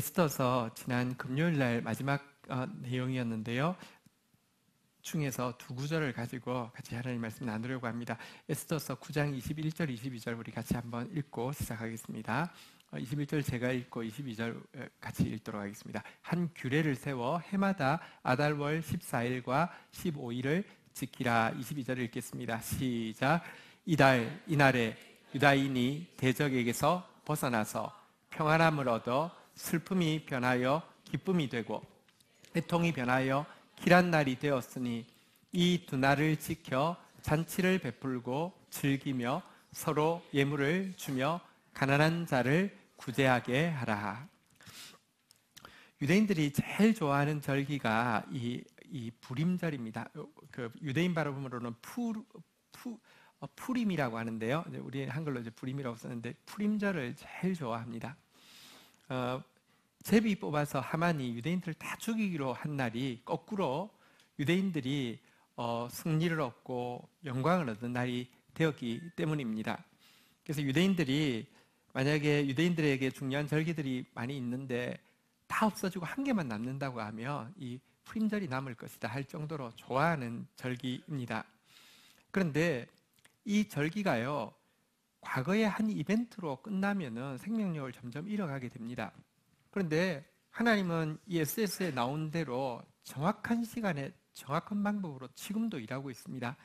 에스더서 지난 금요일 날 마지막 내용이었는데요. 중에서 두 구절을 가지고 같이 하나님 말씀 나누려고 합니다. 에스더서 9장 21절, 22절 우리 같이 한번 읽고 시작하겠습니다. 21절 제가 읽고 22절 같이 읽도록 하겠습니다. 한 규례를 세워 해마다 아달월 14일과 15일을 지키라. 22절을 읽겠습니다. 시작. 이날에 유다인이 대적에게서 벗어나서 평안함을 얻어 슬픔이 변하여 기쁨이 되고 애통이 변하여 길한 날이 되었으니 이 두 날을 지켜 잔치를 베풀고 즐기며 서로 예물을 주며 가난한 자를 구제하게 하라. 유대인들이 제일 좋아하는 절기가 이 부림절입니다. 그 유대인 발음으로는 푸림이라고 하는데요. 우리 한글로 이제 부림이라고 썼는데 푸림절을 제일 좋아합니다. 제비 뽑아서 하만이 유대인들을 다 죽이기로 한 날이 거꾸로 유대인들이 승리를 얻고 영광을 얻은 날이 되었기 때문입니다. 그래서 유대인들이 만약에 유대인들에게 중요한 절기들이 많이 있는데 다 없어지고 한 개만 남는다고 하면 이 푸림절이 남을 것이다 할 정도로 좋아하는 절기입니다. 그런데 이 절기가요, 과거의 한 이벤트로 끝나면은 생명력을 점점 잃어가게 됩니다. 그런데 하나님은 이 SS에 나온 대로 정확한 시간에 정확한 방법으로 지금도 일하고 있습니다.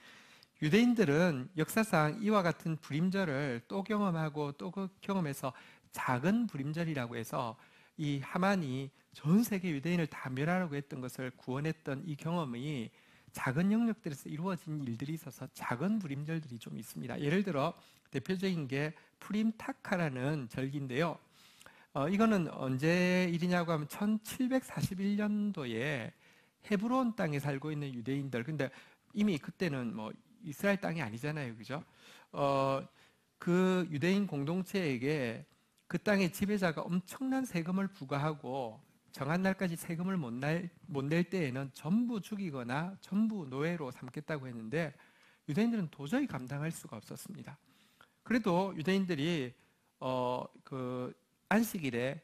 유대인들은 역사상 이와 같은 부림절을 또 경험하고 또 경험해서 작은 부림절이라고 해서 이 하만이 전 세계 유대인을 다 멸하려고 했던 것을 구원했던 이 경험이 작은 영역들에서 이루어진 일들이 있어서 작은 부림절들이 좀 있습니다. 예를 들어 대표적인 게 푸림타카라는 절기인데요. 이거는 언제 일이냐고 하면 1741년도에 헤브론 땅에 살고 있는 유대인들, 근데 이미 그때는 뭐 이스라엘 땅이 아니잖아요, 그죠? 그 유대인 공동체에게 그 땅의 지배자가 엄청난 세금을 부과하고 정한 날까지 세금을 못 낼 때에는 전부 죽이거나 전부 노예로 삼겠다고 했는데 유대인들은 도저히 감당할 수가 없었습니다. 그래도 유대인들이 그 안식일에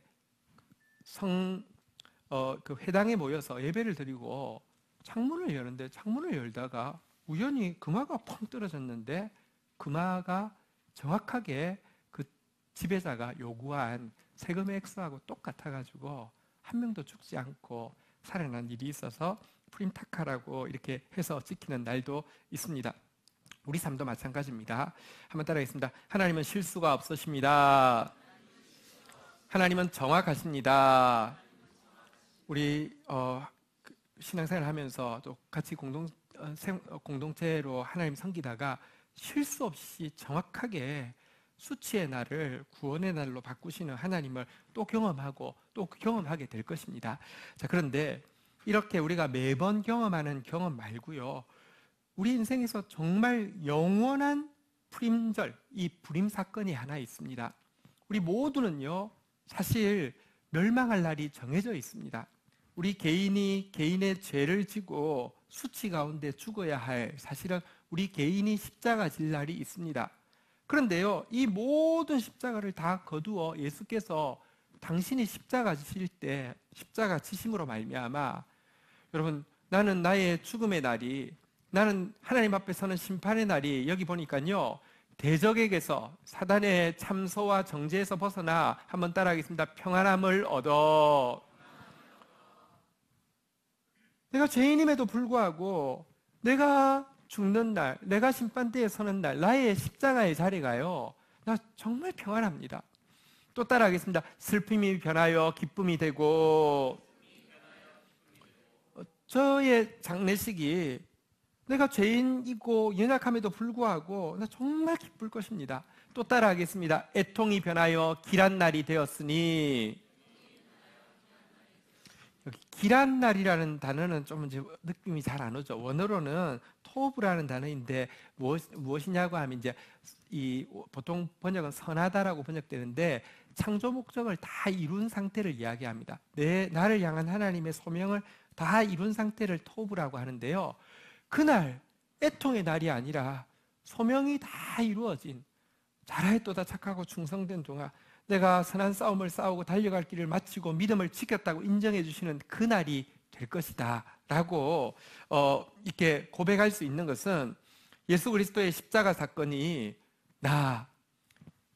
그 회당에 모여서 예배를 드리고 창문을 여는데 창문을 열다가 우연히 금화가 펑 떨어졌는데 금화가 정확하게 그 지배자가 요구한 세금의 액수하고 똑같아가지고 한 명도 죽지 않고 살아난 일이 있어서 푸림타카라고 이렇게 해서 지키는 날도 있습니다. 우리 삶도 마찬가지입니다. 한번 따라하겠습니다. 하나님은 실수가 없으십니다. 하나님은 정확하십니다. 우리 신앙생활 하면서 또 같이 공동체로 하나님 섬기다가 실수 없이 정확하게 수치의 날을 구원의 날로 바꾸시는 하나님을 또 경험하고 또 경험하게 될 것입니다. 자, 그런데 이렇게 우리가 매번 경험하는 경험 말고요, 우리 인생에서 정말 영원한 푸림절, 이 부림 사건이 하나 있습니다. 우리 모두는요, 사실 멸망할 날이 정해져 있습니다. 우리 개인이 개인의 죄를 지고 수치 가운데 죽어야 할, 사실은 우리 개인이 십자가 질 날이 있습니다. 그런데요, 이 모든 십자가를 다 거두어 예수께서 당신이 십자가 지실 때 십자가 지심으로 말미암아, 여러분, 나는 나의 죽음의 날이, 나는 하나님 앞에 서는 심판의 날이, 여기 보니까요, 대적에게서, 사단의 참소와 정죄에서 벗어나, 한번 따라하겠습니다. 평안함을 얻어. 내가 죄인임에도 불구하고 내가 죽는 날, 내가 심판대에 서는 날, 나의 십자가의 자리가요, 나 정말 평안합니다. 또 따라하겠습니다. 슬픔이 변하여 기쁨이 되고, 저의 장례식이 내가 죄인이고 연약함에도 불구하고 나 정말 기쁠 것입니다. 또 따라하겠습니다. 애통이 변하여 길한 날이 되었으니. 여기 길한 날이라는 단어는 좀 이제 느낌이 잘 안 오죠. 원어로는 토브라는 단어인데 무엇이냐고 하면 이제 보통 번역은 선하다라고 번역되는데 창조 목적을 다 이룬 상태를 이야기합니다. 나를 향한 하나님의 소명을 다 이룬 상태를 토브라고 하는데요. 그날 애통의 날이 아니라 소명이 다 이루어진, 잘하였도다 착하고 충성된 종아, 내가 선한 싸움을 싸우고 달려갈 길을 마치고 믿음을 지켰다고 인정해 주시는 그 날이 될 것이다 라고 이렇게 고백할 수 있는 것은 예수 그리스도의 십자가 사건이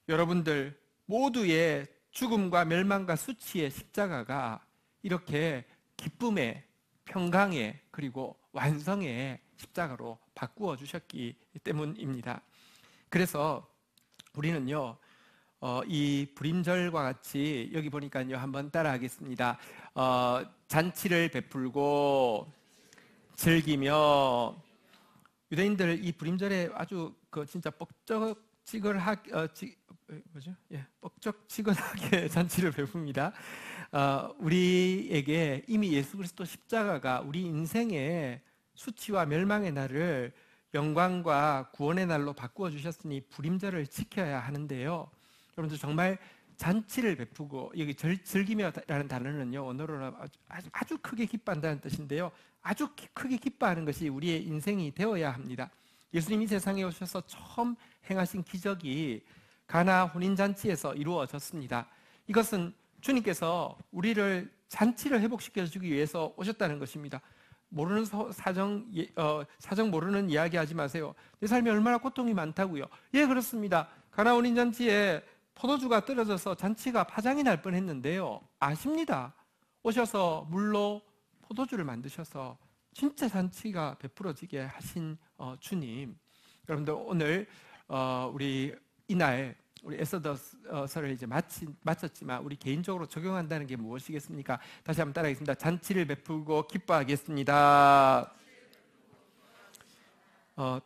여러분들 모두의 죽음과 멸망과 수치의 십자가가 이렇게 기쁨의, 평강의, 그리고 완성의 십자가로 바꾸어 주셨기 때문입니다. 그래서 우리는요, 이 불임절과 같이 여기 보니까요, 한번 따라하겠습니다. 잔치를 베풀고 즐기며, 유대인들 이 불임절에 아주 진짜 뻑적지근하게 잔치를 베풉니다. 우리에게 이미 예수 그리스도 십자가가 우리 인생의 수치와 멸망의 날을 영광과 구원의 날로 바꾸어 주셨으니 불임절을 지켜야 하는데요. 여러분들 정말 잔치를 베푸고, 여기 즐기며라는 단어는요, 원어로는 아주 크게 기뻐한다는 뜻인데요, 아주 크게 기뻐하는 것이 우리의 인생이 되어야 합니다. 예수님이 세상에 오셔서 처음 행하신 기적이 가나 혼인잔치에서 이루어졌습니다. 이것은 주님께서 우리를 잔치를 회복시켜주기 위해서 오셨다는 것입니다. 모르는 사정 모르는 이야기 하지 마세요. 내 삶에 얼마나 고통이 많다고요. 예, 그렇습니다. 가나 혼인잔치에 포도주가 떨어져서 잔치가 파장이 날 뻔했는데요, 아십니다. 오셔서 물로 포도주를 만드셔서 진짜 잔치가 베풀어지게 하신 주님. 여러분들 오늘 우리 이날 우리 에스더서를 이제 마쳤지만 우리 개인적으로 적용한다는 게 무엇이겠습니까? 다시 한번 따라하겠습니다. 잔치를 베풀고 기뻐하겠습니다.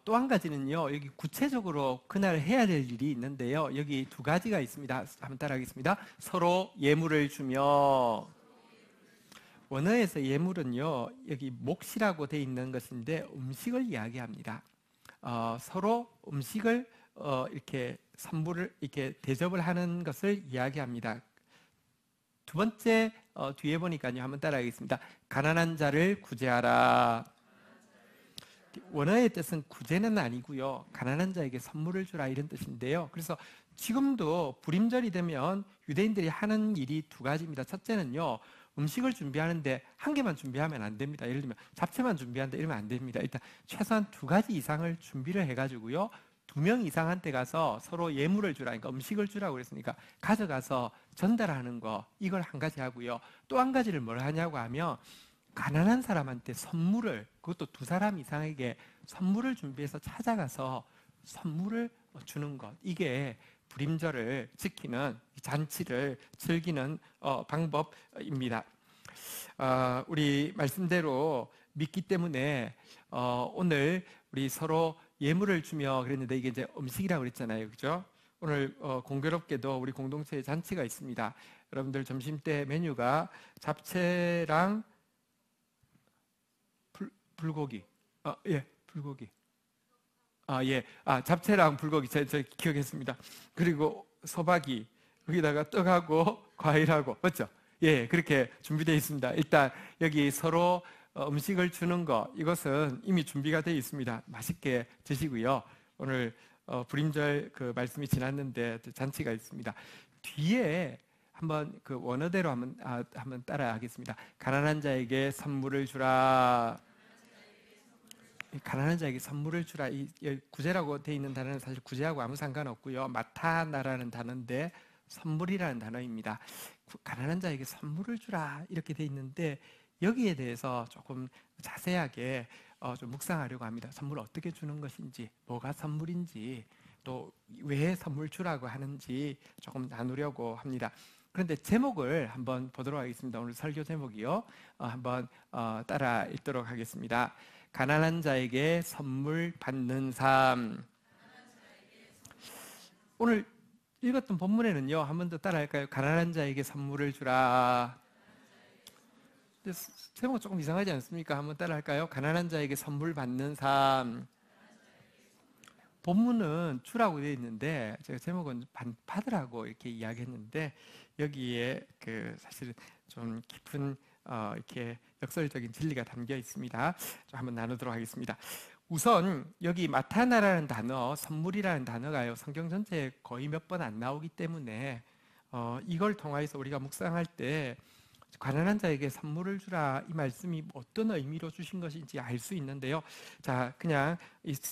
또 한 가지는요, 여기 구체적으로 그날 해야 될 일이 있는데요, 여기 두 가지가 있습니다. 한번 따라하겠습니다. 서로 예물을 주며, 원어에서 예물은요, 여기 몫이라고 되어 있는 것인데 음식을 이야기합니다. 서로 음식을 이렇게 선물을 이렇게 대접을 하는 것을 이야기합니다. 두 번째 뒤에 보니까요, 한번 따라하겠습니다. 가난한 자를 구제하라. 원어의 뜻은 구제는 아니고요, 가난한 자에게 선물을 주라 이런 뜻인데요. 그래서 지금도 불임절이 되면 유대인들이 하는 일이 두 가지입니다. 첫째는요, 음식을 준비하는데 한 개만 준비하면 안 됩니다. 예를 들면 잡채만 준비한다 이러면 안 됩니다. 일단 최소한 두 가지 이상을 준비를 해가지고요, 2명 이상한테 가서 서로 예물을 주라, 그러니까 음식을 주라고 그랬으니까 가져가서 전달하는 거, 이걸 한 가지 하고요. 또 한 가지를 뭘 하냐고 하면 가난한 사람한테 선물을, 그것도 2사람 이상에게 선물을 준비해서 찾아가서 선물을 주는 것, 이게 불임절을 지키는, 잔치를 즐기는 방법입니다. 우리 말씀대로 믿기 때문에 오늘 우리 서로 예물을 주며 그랬는데, 이게 이제 음식이라고 그랬잖아요, 그죠? 오늘 공교롭게도 우리 공동체에 잔치가 있습니다. 여러분들 점심 때 메뉴가 잡채랑 불고기, 불고기, 잡채랑 불고기, 제가 기억했습니다. 그리고 소박이, 거기다가 떡하고 과일하고, 맞죠? 예, 그렇게 준비되어 있습니다. 일단 여기 서로 음식을 주는 거, 이것은 이미 준비가 되어 있습니다. 맛있게 드시고요. 오늘 불임절 그 말씀이 지났는데 잔치가 있습니다. 뒤에 한번 그 원어대로 한번 따라하겠습니다. 가난한 자에게 선물을 주라. 가난한 자에게 선물을 주라. 이 구제라고 되어 있는 단어는 사실 구제하고 아무 상관없고요, 마타나라는 단어인데 선물이라는 단어입니다. 가난한 자에게 선물을 주라 이렇게 되어 있는데, 여기에 대해서 조금 자세하게 좀 묵상하려고 합니다. 선물을 어떻게 주는 것인지, 뭐가 선물인지, 또 왜 선물 주라고 하는지 조금 나누려고 합니다. 그런데 제목을 한번 보도록 하겠습니다. 오늘 설교 제목이요, 한번 따라 읽도록 하겠습니다. 가난한 자에게 선물 받는 삶. 오늘 읽었던 본문에는요, 한 번 더 따라할까요? 가난한 자에게 선물을 주라. 제목 조금 이상하지 않습니까? 한번 따라할까요? 가난한 자에게 선물 받는 삶. 본문은 주라고 되어 있는데 제가 제목은 받으라고 이렇게 이야기했는데, 여기에 사실은 좀 깊은 이렇게 역설적인 진리가 담겨 있습니다. 좀 한번 나누도록 하겠습니다. 우선 여기 마타나라는 단어, 선물이라는 단어가요, 성경 전체에 거의 몇 번 안 나오기 때문에 이걸 통하여서 우리가 묵상할 때 가난한 자에게 선물을 주라 이 말씀이 어떤 의미로 주신 것인지 알 수 있는데요. 자, 그냥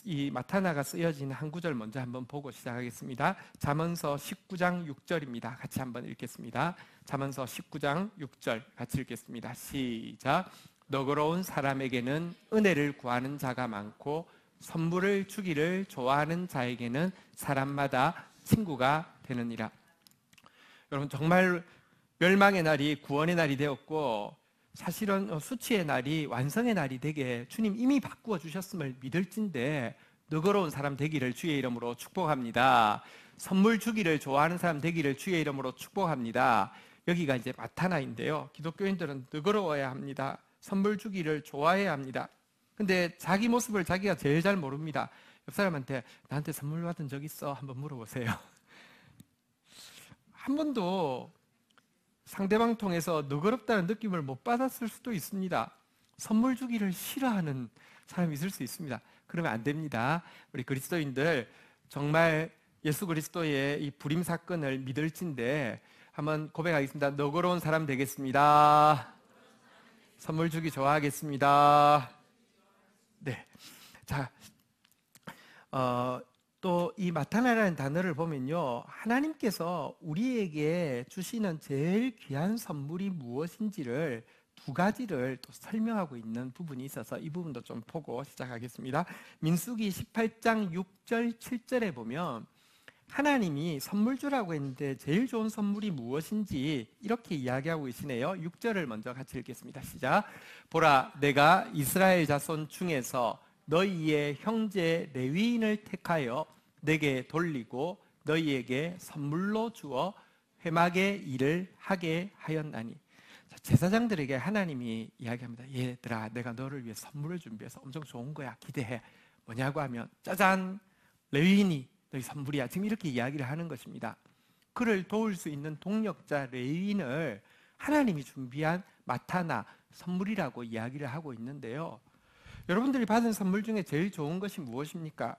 이 마타나가 쓰여진 한 구절 먼저 한번 보고 시작하겠습니다. 잠언서 19장 6절입니다. 같이 한번 읽겠습니다. 잠언서 19장 6절 같이 읽겠습니다. 시작. 너그러운 사람에게는 은혜를 구하는 자가 많고 선물을 주기를 좋아하는 자에게는 사람마다 친구가 되느니라. 여러분, 정말 멸망의 날이 구원의 날이 되었고 사실은 수치의 날이 완성의 날이 되게 주님 이미 바꾸어 주셨음을 믿을진데 너그러운 사람 되기를 주의 이름으로 축복합니다. 선물 주기를 좋아하는 사람 되기를 주의 이름으로 축복합니다. 여기가 이제 마타나인데요. 기독교인들은 너그러워야 합니다. 선물 주기를 좋아해야 합니다. 근데 자기 모습을 자기가 제일 잘 모릅니다. 옆 사람한테 나한테 선물 받은 적 있어? 한번 물어보세요. 한 번도 상대방 통해서 너그럽다는 느낌을 못 받았을 수도 있습니다. 선물 주기를 싫어하는 사람이 있을 수 있습니다. 그러면 안 됩니다. 우리 그리스도인들 정말 예수 그리스도의 이 부림 사건을 믿을진데 한번 고백하겠습니다. 너그러운 사람 되겠습니다. 선물 주기 좋아하겠습니다. 네. 자, 또 이 마타나라는 단어를 보면요, 하나님께서 우리에게 주시는 제일 귀한 선물이 무엇인지를 두 가지를 또 설명하고 있는 부분이 있어서 이 부분도 좀 보고 시작하겠습니다. 민수기 18장 6절 7절에 보면 하나님이 선물 주라고 했는데 제일 좋은 선물이 무엇인지 이렇게 이야기하고 계시네요. 6절을 먼저 같이 읽겠습니다. 시작. 보라, 내가 이스라엘 자손 중에서 너희의 형제 레위인을 택하여 내게 돌리고 너희에게 선물로 주어 회막의 일을 하게 하였나니. 제사장들에게 하나님이 이야기합니다. 얘들아, 내가 너를 위해 선물을 준비해서 엄청 좋은 거야. 기대해. 뭐냐고 하면 짜잔, 레위인이 너희 선물이야. 지금 이렇게 이야기를 하는 것입니다. 그를 도울 수 있는 동력자 레위인을 하나님이 준비한 마타나, 선물이라고 이야기를 하고 있는데요. 여러분들이 받은 선물 중에 제일 좋은 것이 무엇입니까?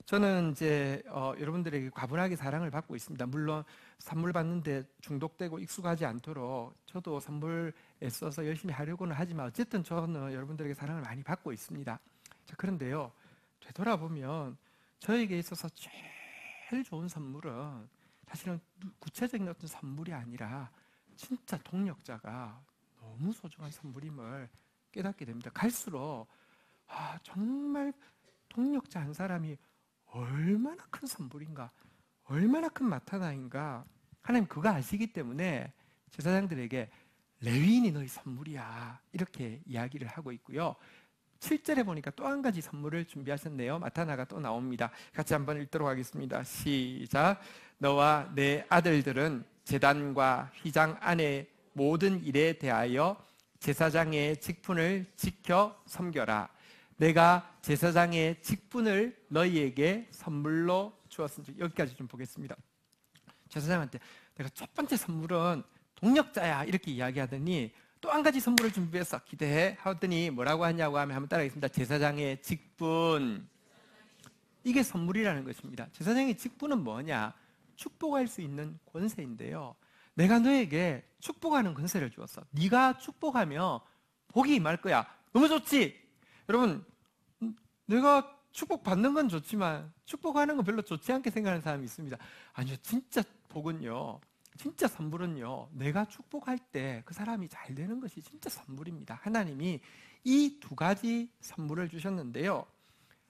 저는 이제 여러분들에게 과분하게 사랑을 받고 있습니다. 물론 선물 받는데 중독되고 익숙하지 않도록 저도 선물에 써서 열심히 하려고는 하지만 어쨌든 저는 여러분들에게 사랑을 많이 받고 있습니다. 자, 그런데요, 되돌아보면 저에게 있어서 제일 좋은 선물은 사실은 구체적인 어떤 선물이 아니라 진짜 동력자가 너무 소중한 선물임을 깨닫게 됩니다. 갈수록 정말 동력자 한 사람이 얼마나 큰 선물인가, 얼마나 큰 마타나인가 하나님 그거 아시기 때문에 제사장들에게 레위인이 너희 선물이야 이렇게 이야기를 하고 있고요. 7절에 보니까 또 한 가지 선물을 준비하셨네요. 마타나가 또 나옵니다. 같이 한번 읽도록 하겠습니다. 시작. 너와 내 아들들은 제단과 휘장 안의 모든 일에 대하여 제사장의 직분을 지켜 섬겨라. 내가 제사장의 직분을 너희에게 선물로 주었으니. 여기까지 좀 보겠습니다. 제사장한테 내가 첫 번째 선물은 동력자야 이렇게 이야기하더니 또 한 가지 선물을 준비해서 기대해 하더니 뭐라고 하냐고 하면 한번 따라하겠습니다. 제사장의 직분. 이게 선물이라는 것입니다. 제사장의 직분은 뭐냐? 축복할 수 있는 권세인데요. 내가 너에게 축복하는 권세를 주었어. 네가 축복하며 복이 임할 거야. 너무 좋지? 여러분, 내가 축복받는 건 좋지만 축복하는 건 별로 좋지 않게 생각하는 사람이 있습니다. 아니요, 진짜 복은요, 진짜 선물은요, 내가 축복할 때 그 사람이 잘 되는 것이 진짜 선물입니다. 하나님이 이 두 가지 선물을 주셨는데요.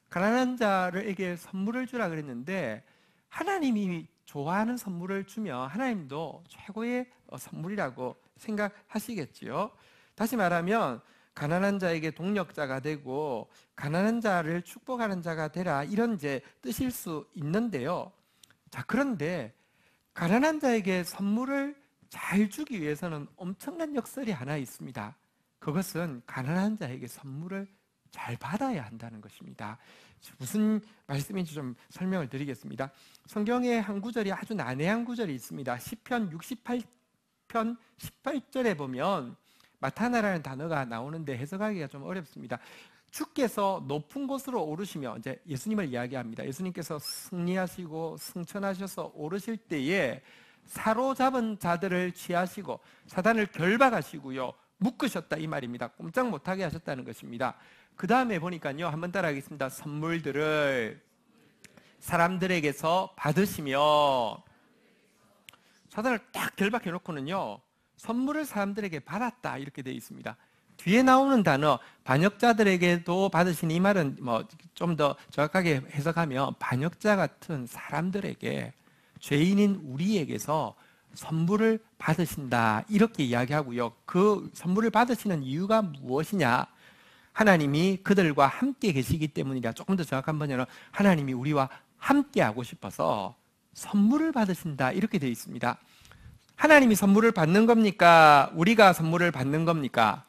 가난한 자에게 선물을 주라 그랬는데 하나님이 좋아하는 선물을 주면 하나님도 최고의 선물이라고 생각하시겠지요. 다시 말하면 가난한 자에게 동력자가 되고 가난한 자를 축복하는 자가 되라, 이런 이제 뜻일 수 있는데요. 자, 그런데 가난한 자에게 선물을 잘 주기 위해서는 엄청난 역설이 하나 있습니다. 그것은 가난한 자에게 선물을 잘 받아야 한다는 것입니다. 무슨 말씀인지 좀 설명을 드리겠습니다. 성경에 한 구절이 아주 난해한 구절이 있습니다. 시편 68편 18절에 보면 마타나라는 단어가 나오는데 해석하기가 좀 어렵습니다. 주께서 높은 곳으로 오르시며, 이제 예수님을 이야기합니다. 예수님께서 승리하시고 승천하셔서 오르실 때에 사로잡은 자들을 취하시고 사단을 결박하시고요. 묶으셨다 이 말입니다. 꼼짝 못하게 하셨다는 것입니다. 그 다음에 보니까요. 한번 따라하겠습니다. 선물들을 사람들에게서 받으시며 사단을 딱 결박해 놓고는요. 선물을 사람들에게 받았다 이렇게 되어 있습니다. 뒤에 나오는 단어 반역자들에게도 받으신 이 말은 뭐 좀 더 정확하게 해석하면 반역자 같은 사람들에게 죄인인 우리에게서 선물을 받으신다 이렇게 이야기하고요. 그 선물을 받으시는 이유가 무엇이냐? 하나님이 그들과 함께 계시기 때문이라. 조금 더 정확한 번역은 하나님이 우리와 함께 하고 싶어서 선물을 받으신다 이렇게 되어 있습니다. 하나님이 선물을 받는 겁니까? 우리가 선물을 받는 겁니까?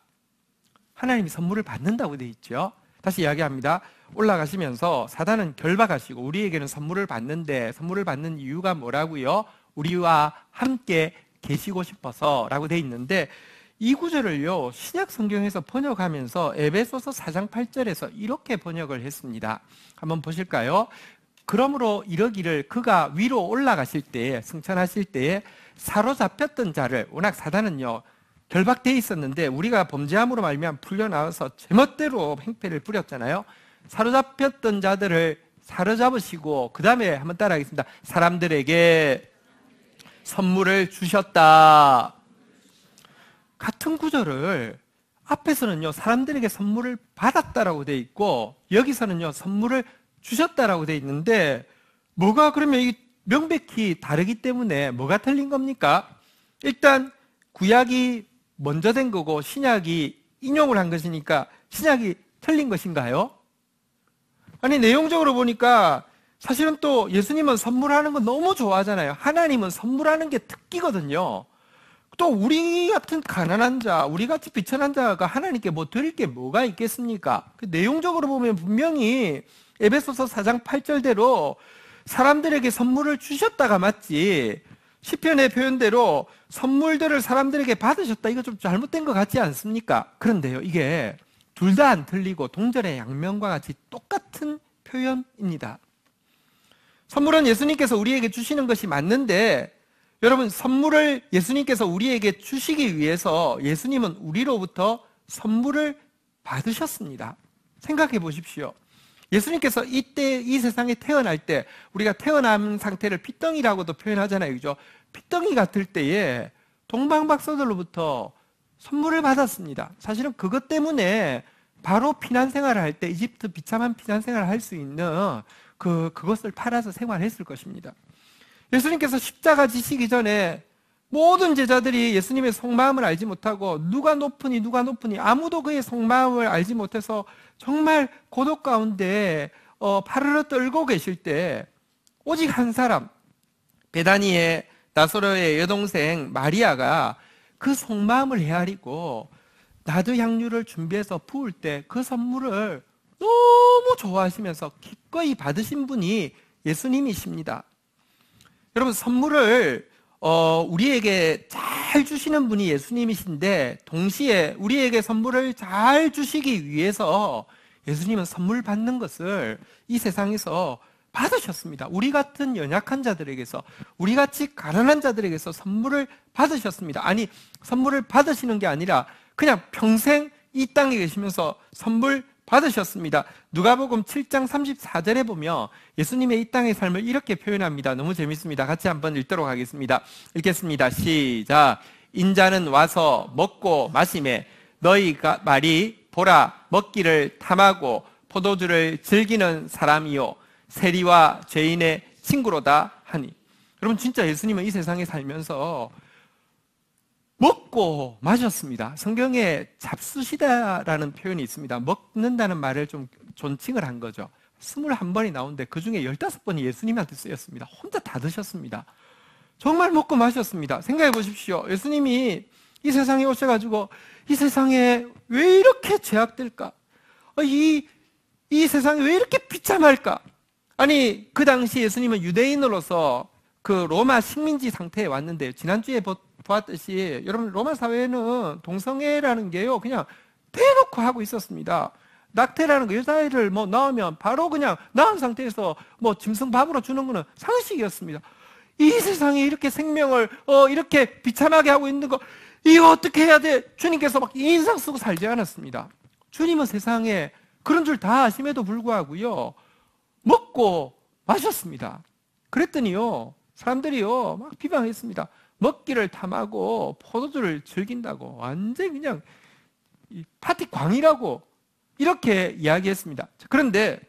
하나님이 선물을 받는다고 되어 있죠. 다시 이야기합니다. 올라가시면서 사단은 결박하시고 우리에게는 선물을 받는데 선물을 받는 이유가 뭐라고요? 우리와 함께 계시고 싶어서 라고 되어 있는데 이 구절을요 신약 성경에서 번역하면서 에베소서 4장 8절에서 이렇게 번역을 했습니다. 한번 보실까요? 그러므로 이러기를 그가 위로 올라가실 때에 승천하실 때에 사로잡혔던 자를, 워낙 사단은요 결박되어 있었는데 우리가 범죄함으로 말미암아 풀려나와서 제멋대로 행패를 부렸잖아요. 사로잡혔던 자들을 사로잡으시고 그 다음에 한번 따라하겠습니다. 사람들에게 선물을 주셨다. 같은 구절을 앞에서는요 사람들에게 선물을 받았다라고 되어 있고 여기서는요 선물을 주셨다라고 되어 있는데 뭐가 그러면 이 명백히 다르기 때문에 뭐가 틀린 겁니까? 일단 구약이 먼저 된 거고 신약이 인용을 한 것이니까 신약이 틀린 것인가요? 아니 내용적으로 보니까 사실은 또 예수님은 선물하는 거 너무 좋아하잖아요. 하나님은 선물하는 게 특기거든요. 또 우리 같은 가난한 자, 우리 같이 비천한 자가 하나님께 뭐 드릴 게 뭐가 있겠습니까? 그 내용적으로 보면 분명히 에베소서 4장 8절대로 사람들에게 선물을 주셨다가 맞지 시편의 표현대로 선물들을 사람들에게 받으셨다 이거 좀 잘못된 것 같지 않습니까? 그런데요 이게 둘 다 안 틀리고 동절의 양면과 같이 똑같은 표현입니다. 선물은 예수님께서 우리에게 주시는 것이 맞는데 여러분 선물을 예수님께서 우리에게 주시기 위해서 예수님은 우리로부터 선물을 받으셨습니다. 생각해 보십시오. 예수님께서 이때 이 세상에 태어날 때 우리가 태어난 상태를 핏덩이라고도 표현하잖아요. 그죠? 핏덩이 같을 때에 동방박사들로부터 선물을 받았습니다. 사실은 그것 때문에 바로 피난 생활을 할 때 이집트 비참한 피난 생활을 할 수 있는 그것을 팔아서 생활했을 것입니다. 예수님께서 십자가 지시기 전에 모든 제자들이 예수님의 속마음을 알지 못하고 누가 높으니 아무도 그의 속마음을 알지 못해서 정말 고독 가운데 파르르 떨고 계실 때 오직 한 사람 베다니의 나사로의 여동생 마리아가 그 속마음을 헤아리고 나드 향유를 준비해서 부을 때 그 선물을 너무 좋아하시면서 기꺼이 받으신 분이 예수님이십니다. 여러분 선물을 우리에게 잘 주시는 분이 예수님이신데 동시에 우리에게 선물을 잘 주시기 위해서 예수님은 선물 받는 것을 이 세상에서 받으셨습니다. 우리 같은 연약한 자들에게서 우리같이 가난한 자들에게서 선물을 받으셨습니다. 아니 선물을 받으시는 게 아니라 그냥 평생 이 땅에 계시면서 선물 받으셨습니다. 누가복음 7장 34절에 보면 예수님의 이 땅의 삶을 이렇게 표현합니다. 너무 재밌습니다. 같이 한번 읽도록 하겠습니다. 읽겠습니다. 시작. 인자는 와서 먹고 마시매 너희가 말이 보라 먹기를 탐하고 포도주를 즐기는 사람이요 세리와 죄인의 친구로다 하니. 여러분 진짜 예수님은 이 세상에 살면서 먹고 마셨습니다. 성경에 잡수시다라는 표현이 있습니다. 먹는다는 말을 좀 존칭을 한 거죠. 21번이 나오는데 그중에 15번이 예수님한테 쓰였습니다. 혼자 다 드셨습니다. 정말 먹고 마셨습니다. 생각해 보십시오. 예수님이 이 세상에 오셔가지고 이 세상에 왜 이렇게 죄악될까? 이 세상에 왜 이렇게 비참할까? 아니 그 당시 예수님은 유대인으로서 그 로마 식민지 상태에 왔는데 지난주에 보았듯이 여러분 로마 사회는 동성애라는 게요 그냥 대놓고 하고 있었습니다. 낙태라는 거 여자애를 뭐 낳으면 바로 그냥 낳은 상태에서 뭐 짐승 밥으로 주는 거는 상식이었습니다. 이 세상에 이렇게 생명을 이렇게 비참하게 하고 있는 거, 이거 어떻게 해야 돼? 주님께서 막 인상 쓰고 살지 않았습니다. 주님은 세상에 그런 줄 다 아심에도 불구하고요, 먹고 마셨습니다. 그랬더니요, 사람들이요 막 비방했습니다. 먹기를 탐하고 포도주를 즐긴다고, 완전히 그냥 파티 광이라고 이렇게 이야기했습니다. 그런데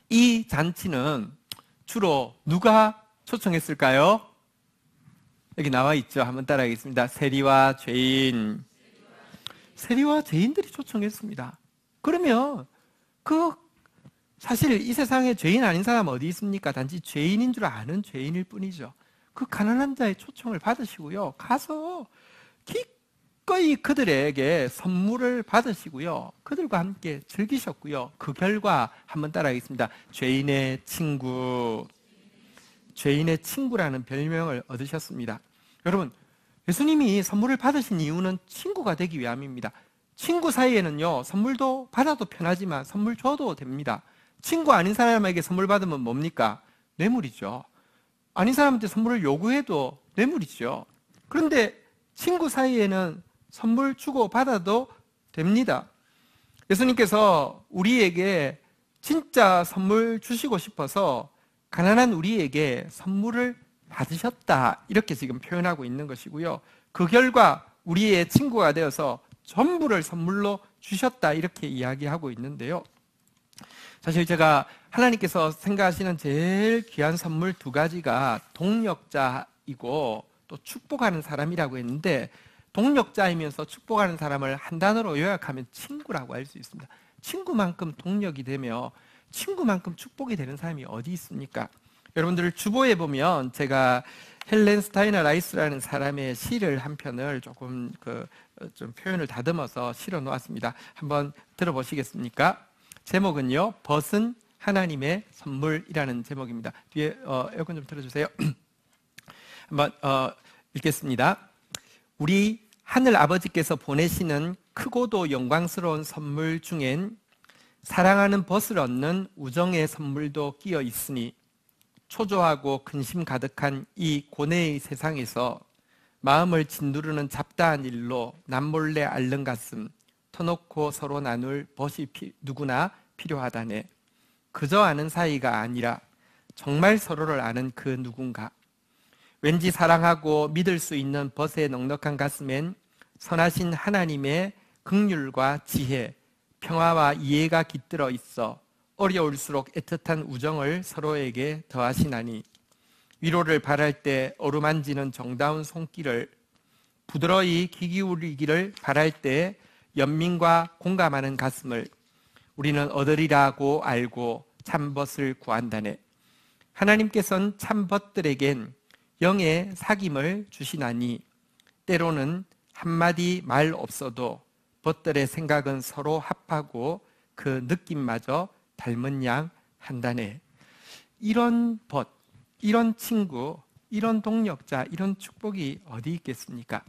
이 잔치는 주로 누가 초청했을까요? 여기 나와 있죠. 한번 따라하겠습니다. 세리와 죄인. 세리와 죄인들이 초청했습니다. 그러면 사실 이 세상에 죄인 아닌 사람 어디 있습니까? 단지 죄인인 줄 아는 죄인일 뿐이죠. 그 가난한 자의 초청을 받으시고요, 가서 기꺼이 그들에게 선물을 받으시고요, 그들과 함께 즐기셨고요. 그 결과 한번 따라하겠습니다. 죄인의 친구. 죄인의 친구라는 별명을 얻으셨습니다. 여러분, 예수님이 선물을 받으신 이유는 친구가 되기 위함입니다. 친구 사이에는요, 선물도 받아도 편하지만 선물 줘도 됩니다. 친구 아닌 사람에게 선물 받으면 뭡니까? 뇌물이죠. 아닌 사람한테 선물을 요구해도 뇌물이죠. 그런데 친구 사이에는 선물 주고 받아도 됩니다. 예수님께서 우리에게 진짜 선물 주시고 싶어서 가난한 우리에게 선물을 받으셨다, 이렇게 지금 표현하고 있는 것이고요. 그 결과 우리의 친구가 되어서 전부를 선물로 주셨다, 이렇게 이야기하고 있는데요. 사실 제가 하나님께서 생각하시는 제일 귀한 선물 두 가지가 동력자이고 또 축복하는 사람이라고 했는데, 동력자이면서 축복하는 사람을 한 단어로 요약하면 친구라고 할 수 있습니다. 친구만큼 동력이 되며 친구만큼 축복이 되는 사람이 어디 있습니까? 여러분들 주보에 보면 제가 헬렌 스타이너 라이스라는 사람의 시를 한 편을 조금 좀 표현을 다듬어서 실어 놓았습니다. 한번 들어보시겠습니까? 제목은요, 벗은 하나님의 선물이라는 제목입니다. 뒤에 에어컨 좀 틀어주세요. 한번 읽겠습니다. 우리 하늘 아버지께서 보내시는 크고도 영광스러운 선물 중엔 사랑하는 벗을 얻는 우정의 선물도 끼어 있으니, 초조하고 근심 가득한 이 고뇌의 세상에서 마음을 짓누르는 잡다한 일로 남몰래 앓는 가슴 터놓고 서로 나눌 벗이 누구나 필요하다네. 그저 아는 사이가 아니라 정말 서로를 아는 그 누군가. 왠지 사랑하고 믿을 수 있는 벗의 넉넉한 가슴엔 선하신 하나님의 긍휼과 지혜, 평화와 이해가 깃들어 있어 어려울수록 애틋한 우정을 서로에게 더하시나니, 위로를 바랄 때 어루만지는 정다운 손길을, 부드러이 귀 기울이기를 바랄 때 연민과 공감하는 가슴을 우리는 얻으리라고 알고 참벗을 구한다네. 하나님께서는 참벗들에겐 영의 사귐을 주시나니, 때로는 한마디 말 없어도 벗들의 생각은 서로 합하고 그 느낌마저 닮은 양 한다네. 이런 벗, 이런 친구, 이런 동력자, 이런 축복이 어디 있겠습니까?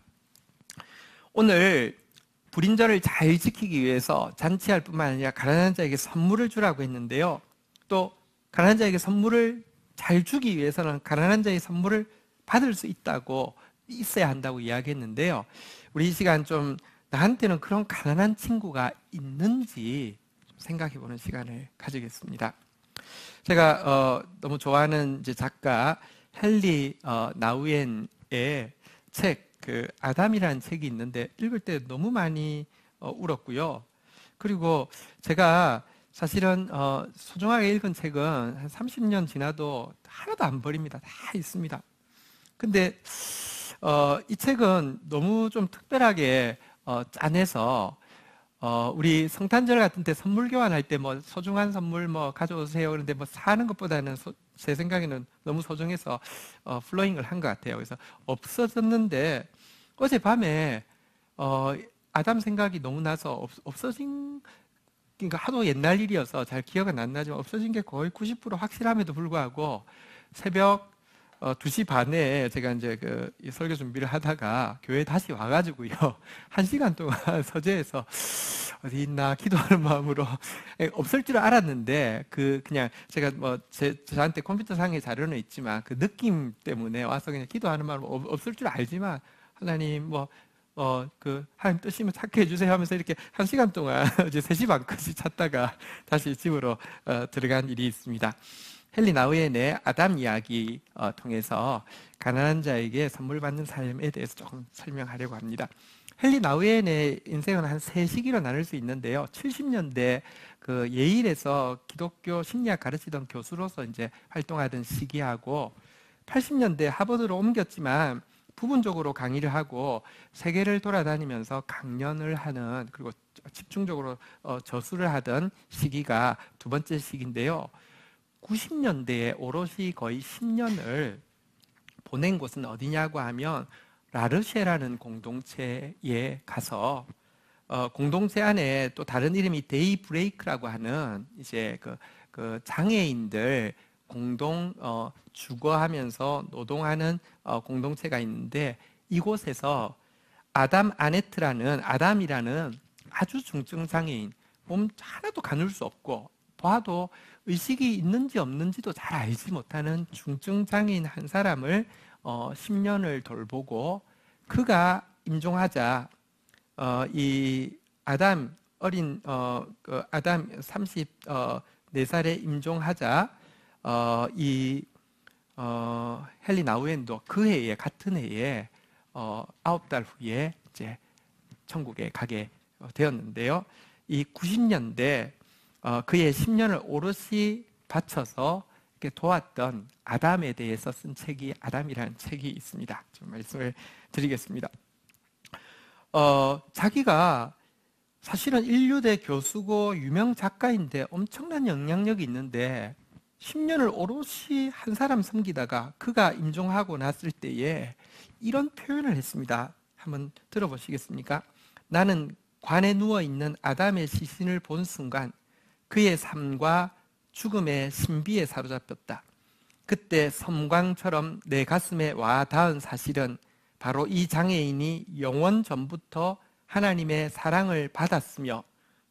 오늘 불임절을 잘 지키기 위해서 잔치할 뿐만 아니라 가난한 자에게 선물을 주라고 했는데요, 또 가난한 자에게 선물을 잘 주기 위해서는 가난한 자의 선물을 받을 수 있어야 한다고 이야기했는데요, 우리 이 시간 좀 나한테는 그런 가난한 친구가 있는지 생각해보는 시간을 가지겠습니다. 제가 너무 좋아하는 이제 작가 헨리 나우엔의 책, 아담이라는 책이 있는데 읽을 때 너무 많이 울었고요. 그리고 제가 사실은 소중하게 읽은 책은 한 30년 지나도 하나도 안 버립니다. 다 있습니다. 근데 이 책은 너무 좀 특별하게 짜내서 우리 성탄절 같은 때 선물 교환할 때 뭐 소중한 선물 뭐 가져오세요. 그런데 뭐 사는 것보다는 제 생각에는 너무 소중해서 플로잉을 한 것 같아요. 그래서 없어졌는데 어젯밤에 아담 생각이 너무 나서 없어진, 그러니까 하도 옛날 일이어서 잘 기억은 안 나지만 없어진 게 거의 90% 확실함에도 불구하고 새벽 2시 반에 제가 이제 설교 준비를 하다가 교회에 다시 와가지고요, 1시간 동안 서재에서 어디 있나 기도하는 마음으로 없을 줄 알았는데 그냥 제가 뭐 저한테 컴퓨터 상에 자료는 있지만 그 느낌 때문에 와서 그냥 기도하는 마음으로 없을 줄 알지만 하나님 하나님 뜻이면 찾게 해주세요 하면서 이렇게 1시간 동안 이제 3시 반까지 찾다가 다시 집으로 들어간 일이 있습니다. 헨리 나우엔의 아담 이야기 통해서 가난한 자에게 선물 받는 삶에 대해서 조금 설명하려고 합니다. 헨리 나우엔의 인생은 한 3시기로 나눌 수 있는데요. 70년대 그 예일에서 기독교 심리학 가르치던 교수로서 이제 활동하던 시기하고 80년대 하버드로 옮겼지만 부분적으로 강의를 하고 세계를 돌아다니면서 강연을 하는 그리고 집중적으로 저술을 하던 시기가 두 번째 시기인데요. 90년대에 오롯이 거의 10년을 보낸 곳은 어디냐고 하면 라르쉐라는 공동체에 가서 공동체 안에 또 다른 이름이 데이 브레이크라고 하는 이제 그 장애인들 공동 주거하면서 노동하는 공동체가 있는데 이곳에서 아담이라는 아주 중증 장애인, 몸 하나도 가눌 수 없고 봐도 의식이 있는지 없는지도 잘 알지 못하는 중증 장애인 한 사람을 10년을 돌보고 그가 임종하자 이 아담 아담 34살에 임종하자 헨리 나우엔도 그 해에 같은 해에 9달 후에 이제 천국에 가게 되었는데요. 이 90년대 그의 10년을 오롯이 바쳐서 이렇게 도왔던 아담에 대해서 쓴 책이 아담이라는 책이 있습니다. 좀 말씀을 드리겠습니다. 자기가 사실은 인류대 교수고 유명 작가인데 엄청난 영향력이 있는데 10년을 오롯이 한 사람 섬기다가 그가 임종하고 났을 때에 이런 표현을 했습니다. 한번 들어보시겠습니까? 나는 관에 누워있는 아담의 시신을 본 순간 그의 삶과 죽음의 신비에 사로잡혔다. 그때 섬광처럼 내 가슴에 와 닿은 사실은 바로 이 장애인이 영원 전부터 하나님의 사랑을 받았으며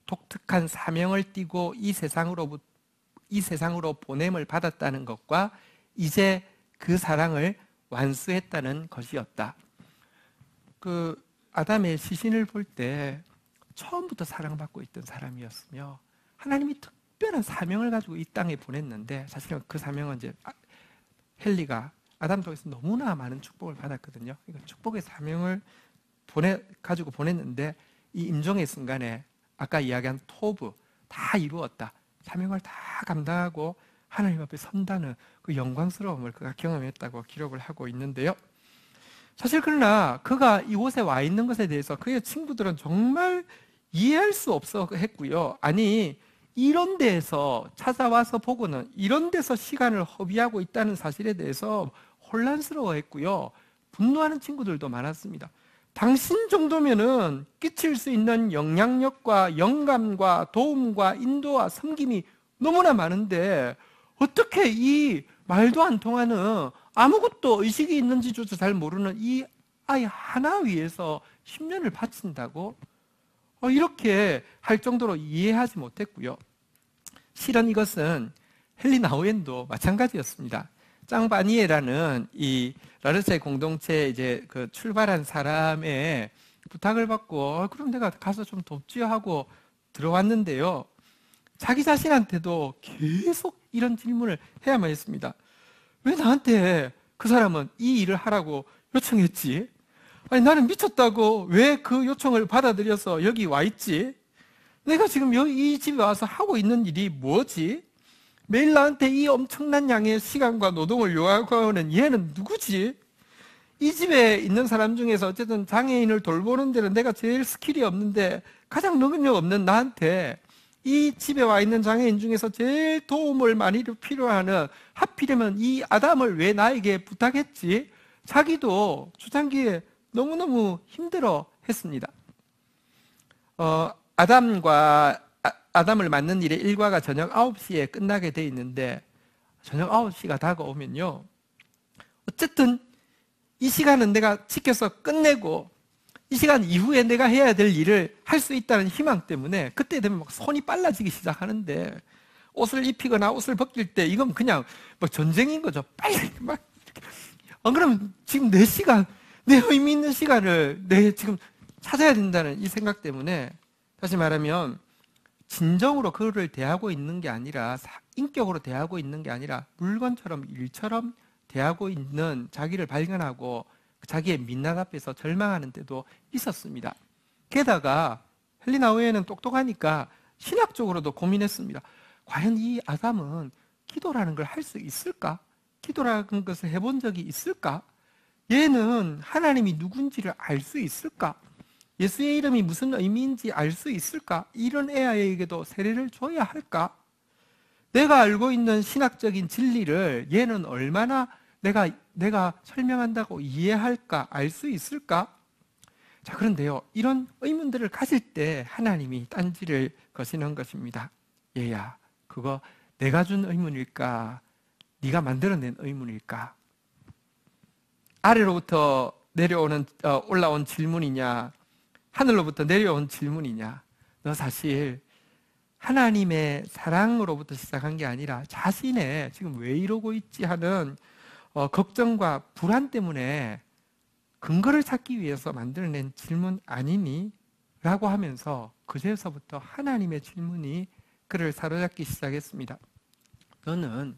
독특한 사명을 띠고 이 세상으로 보냄을 받았다는 것과 이제 그 사랑을 완수했다는 것이었다. 그 아담의 시신을 볼 때 처음부터 사랑받고 있던 사람이었으며 하나님이 특별한 사명을 가지고 이 땅에 보냈는데 사실은 그 사명은 이제 헨리가 아담 통해서 너무나 많은 축복을 받았거든요. 그러니까 축복의 사명을 가지고 보냈는데 이 임종의 순간에 아까 이야기한 토부 다 이루었다. 사명을 다 감당하고 하나님 앞에 선다는 그 영광스러움을 그가 경험했다고 기록을 하고 있는데요. 사실 그러나 그가 이곳에 와 있는 것에 대해서 그의 친구들은 정말 이해할 수 없어 했고요. 아니 이런 데에서 찾아와서 보고는 이런 데서 시간을 허비하고 있다는 사실에 대해서 혼란스러워했고요. 분노하는 친구들도 많았습니다. 당신 정도면은 끼칠 수 있는 영향력과 영감과 도움과 인도와 섬김이 너무나 많은데 어떻게 이 말도 안 통하는 아무것도 의식이 있는지조차 잘 모르는 이 아이 하나 위해서 10년을 바친다고? 이렇게 할 정도로 이해하지 못했고요. 실은 이것은 헨리 나우엔도 마찬가지였습니다. 짱바니에라는 이 라르체 공동체 이제 그 출발한 사람의 부탁을 받고 그럼 내가 가서 좀 돕지요 하고 들어왔는데요. 자기 자신한테도 계속 이런 질문을 해야만 했습니다. 왜 나한테 그 사람은 이 일을 하라고 요청했지? 아니 나는 미쳤다고 왜 그 요청을 받아들여서 여기 와 있지? 내가 지금 이 집에 와서 하고 있는 일이 뭐지? 매일 나한테 이 엄청난 양의 시간과 노동을 요구하는 얘는 누구지? 이 집에 있는 사람 중에서 어쨌든 장애인을 돌보는 데는 내가 제일 스킬이 없는데 가장 능력 없는 나한테 이 집에 와 있는 장애인 중에서 제일 도움을 많이 필요하는 하필이면 이 아담을 왜 나에게 부탁했지? 자기도 초창기에 너무너무 힘들어 했습니다. 아담을 맞는 일의 일과가 저녁 9시에 끝나게 돼 있는데 저녁 9시가 다가오면요. 어쨌든 이 시간은 내가 지켜서 끝내고 이 시간 이후에 내가 해야 될 일을 할 수 있다는 희망 때문에 그때 되면 막 손이 빨라지기 시작하는데, 옷을 입히거나 옷을 벗길 때 이건 그냥 뭐 전쟁인 거죠. 빨리 막 이렇게. 안 그러면 지금 내 시간, 내 의미 있는 시간을 내 지금 찾아야 된다는 이 생각 때문에, 다시 말하면 진정으로 그를 대하고 있는 게 아니라, 인격으로 대하고 있는 게 아니라 물건처럼, 일처럼 대하고 있는 자기를 발견하고 자기의 민낯 앞에서 절망하는 때도 있었습니다. 게다가 헨리 나우에는 똑똑하니까 신학적으로도 고민했습니다. 과연 이 아담은 기도라는 걸 할 수 있을까? 기도라는 것을 해본 적이 있을까? 얘는 하나님이 누군지를 알 수 있을까? 예수의 이름이 무슨 의미인지 알 수 있을까? 이런 애에게도 세례를 줘야 할까? 내가 알고 있는 신학적인 진리를 얘는 얼마나 내가 설명한다고 이해할까? 알 수 있을까? 자, 그런데요, 이런 의문들을 가질 때 하나님이 딴지를 거시는 것입니다. 얘야, 그거 내가 준 의문일까? 네가 만들어낸 의문일까? 아래로부터 올라온 질문이냐? 하늘로부터 내려온 질문이냐? 너 사실 하나님의 사랑으로부터 시작한 게 아니라 자신의 지금 왜 이러고 있지 하는 걱정과 불안 때문에 근거를 찾기 위해서 만들어낸 질문 아니니? 라고 하면서 그제서부터 하나님의 질문이 그를 사로잡기 시작했습니다. 너는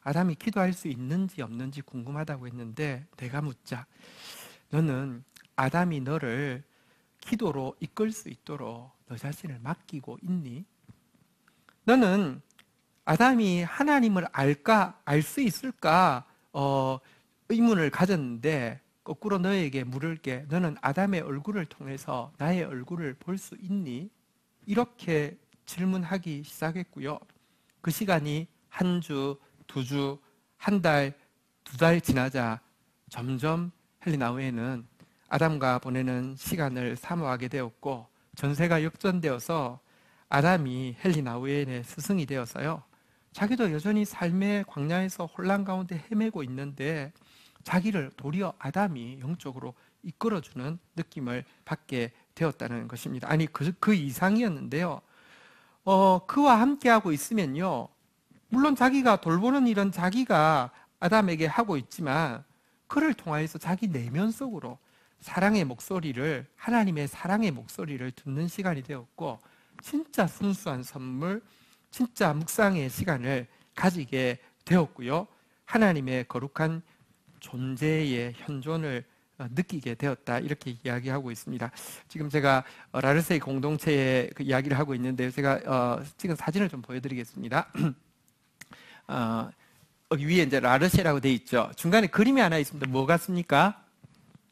아담이 기도할 수 있는지 없는지 궁금하다고 했는데 내가 묻자. 너는 아담이 너를 기도로 이끌 수 있도록 너 자신을 맡기고 있니? 너는 아담이 하나님을 알까? 알 수 있을까? 의문을 가졌는데 거꾸로 너에게 물을게. 너는 아담의 얼굴을 통해서 나의 얼굴을 볼 수 있니? 이렇게 질문하기 시작했고요. 그 시간이 한 주, 두 주, 한 달, 두 달 지나자 점점 헨리 나우에는 아담과 보내는 시간을 사모하게 되었고, 전세가 역전되어서 아담이 헨리 나우엔의 스승이 되어서요, 자기도 여전히 삶의 광야에서 혼란 가운데 헤매고 있는데 자기를 도리어 아담이 영적으로 이끌어주는 느낌을 받게 되었다는 것입니다. 아니, 그 이상이었는데요. 그와 함께하고 있으면요, 물론 자기가 돌보는 일은 자기가 아담에게 하고 있지만 그를 통하여서 자기 내면 속으로 사랑의 목소리를, 하나님의 사랑의 목소리를 듣는 시간이 되었고, 진짜 순수한 선물, 진짜 묵상의 시간을 가지게 되었고요. 하나님의 거룩한 존재의 현존을 느끼게 되었다, 이렇게 이야기하고 있습니다. 지금 제가 라르세이 공동체의 그 이야기를 하고 있는데요. 제가 찍은 사진을 좀 보여드리겠습니다. 여기 위에 이제 라르쉐라고 되어 있죠. 중간에 그림이 하나 있습니다. 뭐 같습니까?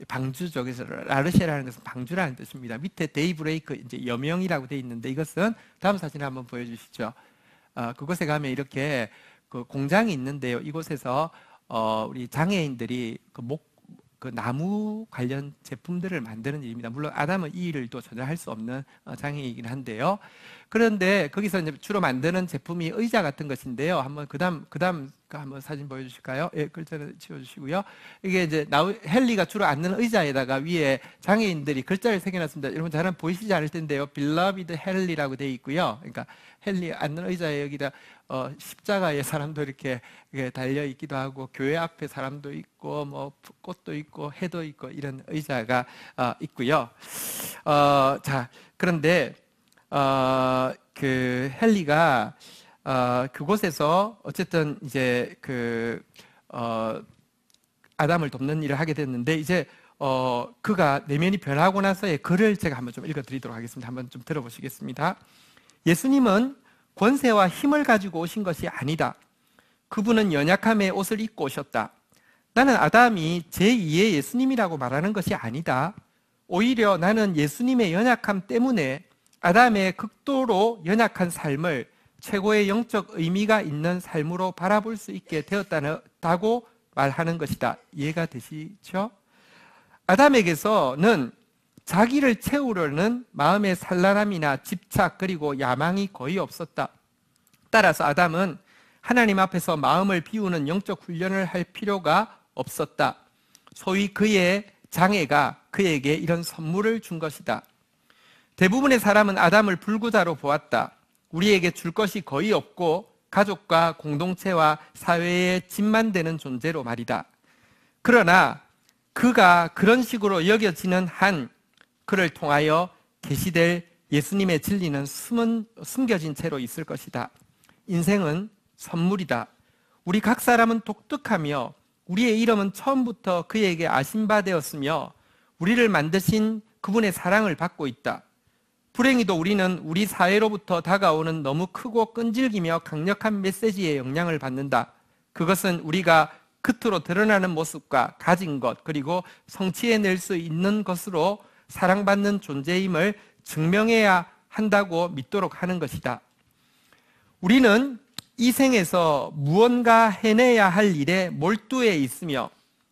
방주죠. 그래서 라르쉐라는 것은 방주라는 뜻입니다. 밑에 데이브레이크, 이제 여명이라고 되어 있는데, 이것은 다음 사진 한번 보여주시죠. 그곳에 가면 이렇게 그 공장이 있는데요. 이곳에서 우리 장애인들이 그 나무 관련 제품들을 만드는 일입니다. 물론 아담은 이 일을 또 전혀 할 수 없는 장애이긴 한데요. 그런데 거기서 이제 주로 만드는 제품이 의자 같은 것인데요. 한번 그다음 한번 사진 보여주실까요? 예, 글자를 지워주시고요. 이게 이제 헨리가 주로 앉는 의자에다가 위에 장애인들이 글자를 새겨놨습니다. 여러분 잘 보이시지 않을 텐데요. Beloved 헨리라고 되어 있고요. 그러니까 헨리 앉는 의자에 여기다 십자가의 사람도 이렇게 달려 있기도 하고, 교회 앞에 사람도 있고, 뭐 꽃도 있고, 해도 있고, 이런 의자가 있고요. 자, 그런데 그 헨리가 그곳에서 어쨌든 이제 아담을 돕는 일을 하게 됐는데, 이제 그가 내면이 변하고 나서의 글을 제가 한번 좀 읽어드리도록 하겠습니다. 한번 좀 들어보시겠습니다. 예수님은 권세와 힘을 가지고 오신 것이 아니다. 그분은 연약함의 옷을 입고 오셨다. 나는 아담이 제2의 예수님이라고 말하는 것이 아니다. 오히려 나는 예수님의 연약함 때문에 아담의 극도로 연약한 삶을 최고의 영적 의미가 있는 삶으로 바라볼 수 있게 되었다고 말하는 것이다. 이해가 되시죠? 아담에게서는 자기를 채우려는 마음의 산란함이나 집착, 그리고 야망이 거의 없었다. 따라서 아담은 하나님 앞에서 마음을 비우는 영적 훈련을 할 필요가 없었다. 소위 그의 장애가 그에게 이런 선물을 준 것이다. 대부분의 사람은 아담을 불구자로 보았다. 우리에게 줄 것이 거의 없고 가족과 공동체와 사회의 짐만 되는 존재로 말이다. 그러나 그가 그런 식으로 여겨지는 한 그를 통하여 계시될 예수님의 진리는 숨겨진 채로 있을 것이다. 인생은 선물이다. 우리 각 사람은 독특하며 우리의 이름은 처음부터 그에게 아신바되었으며 우리를 만드신 그분의 사랑을 받고 있다. 불행히도 우리는 우리 사회로부터 다가오는 너무 크고 끈질기며 강력한 메시지의 영향을 받는다. 그것은 우리가 겉으로 드러나는 모습과 가진 것 그리고 성취해낼 수 있는 것으로 사랑받는 존재임을 증명해야 한다고 믿도록 하는 것이다. 우리는 이 생에서 무언가 해내야 할 일에 몰두해 있으며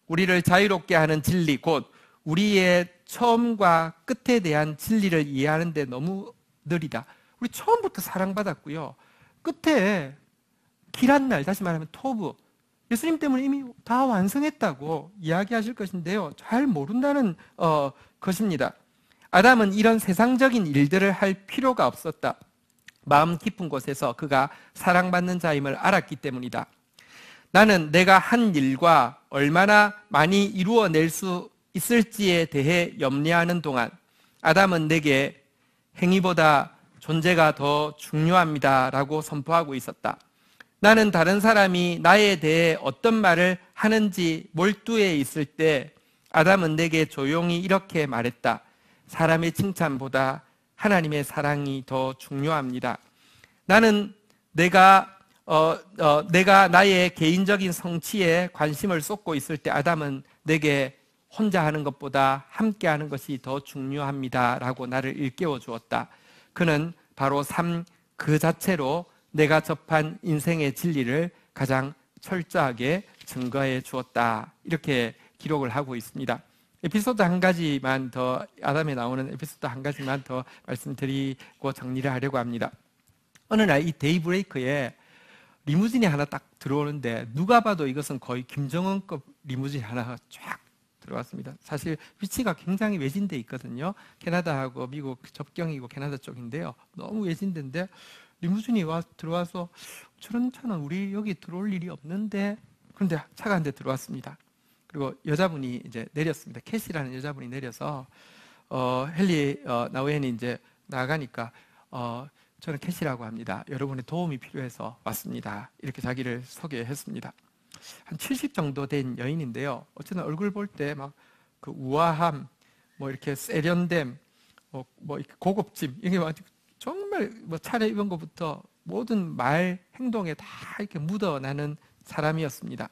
우리를 자유롭게 하는 진리 곧 우리의 처음과 끝에 대한 진리를 이해하는 데 너무 느리다. 우리 처음부터 사랑받았고요. 끝에 길한 날, 다시 말하면 토부, 예수님 때문에 이미 다 완성했다고 이야기하실 것인데요. 잘 모른다는 것입니다. 아담은 이런 세상적인 일들을 할 필요가 없었다. 마음 깊은 곳에서 그가 사랑받는 자임을 알았기 때문이다. 나는 내가 한 일과 얼마나 많이 이루어낼 수 있을지에 대해 염려하는 동안 아담은 내게 행위보다 존재가 더 중요합니다 라고 선포하고 있었다. 나는 다른 사람이 나에 대해 어떤 말을 하는지 몰두해 있을 때 아담은 내게 조용히 이렇게 말했다. 사람의 칭찬보다 하나님의 사랑이 더 중요합니다. 나는 내가 나의 개인적인 성취에 관심을 쏟고 있을 때 아담은 내게 혼자 하는 것보다 함께 하는 것이 더 중요합니다 라고 나를 일깨워 주었다. 그는 바로 삶 그 자체로 내가 접한 인생의 진리를 가장 철저하게 증거해 주었다. 이렇게 기록을 하고 있습니다. 에피소드 한 가지만 더, 아담에 나오는 에피소드 한 가지만 더 말씀드리고 정리를 하려고 합니다. 어느 날 이 데이브레이크에 리무진이 하나 딱 들어오는데 누가 봐도 이것은 거의 김정은급 리무진이 하나 쫙 들어왔습니다. 사실 위치가 굉장히 외진데 있거든요. 캐나다하고 미국 접경이고 캐나다 쪽인데요. 너무 외진데인데 리무진이 들어와서 저런 차는 우리 여기 들어올 일이 없는데, 그런데 차가 한 대 들어왔습니다. 그리고 여자분이 이제 내렸습니다. 캐시라는 여자분이 내려서 헨리 나우엔이 이제 나가니까 저는 캐시라고 합니다. 여러분의 도움이 필요해서 왔습니다. 이렇게 자기를 소개했습니다. 한 70 정도 된 여인인데요. 어쨌든 얼굴 볼 때 막 그 우아함, 뭐 이렇게 세련됨, 뭐 이렇게 고급짐, 이게 정말 뭐 차려입은 것부터 모든 말, 행동에 다 이렇게 묻어나는 사람이었습니다.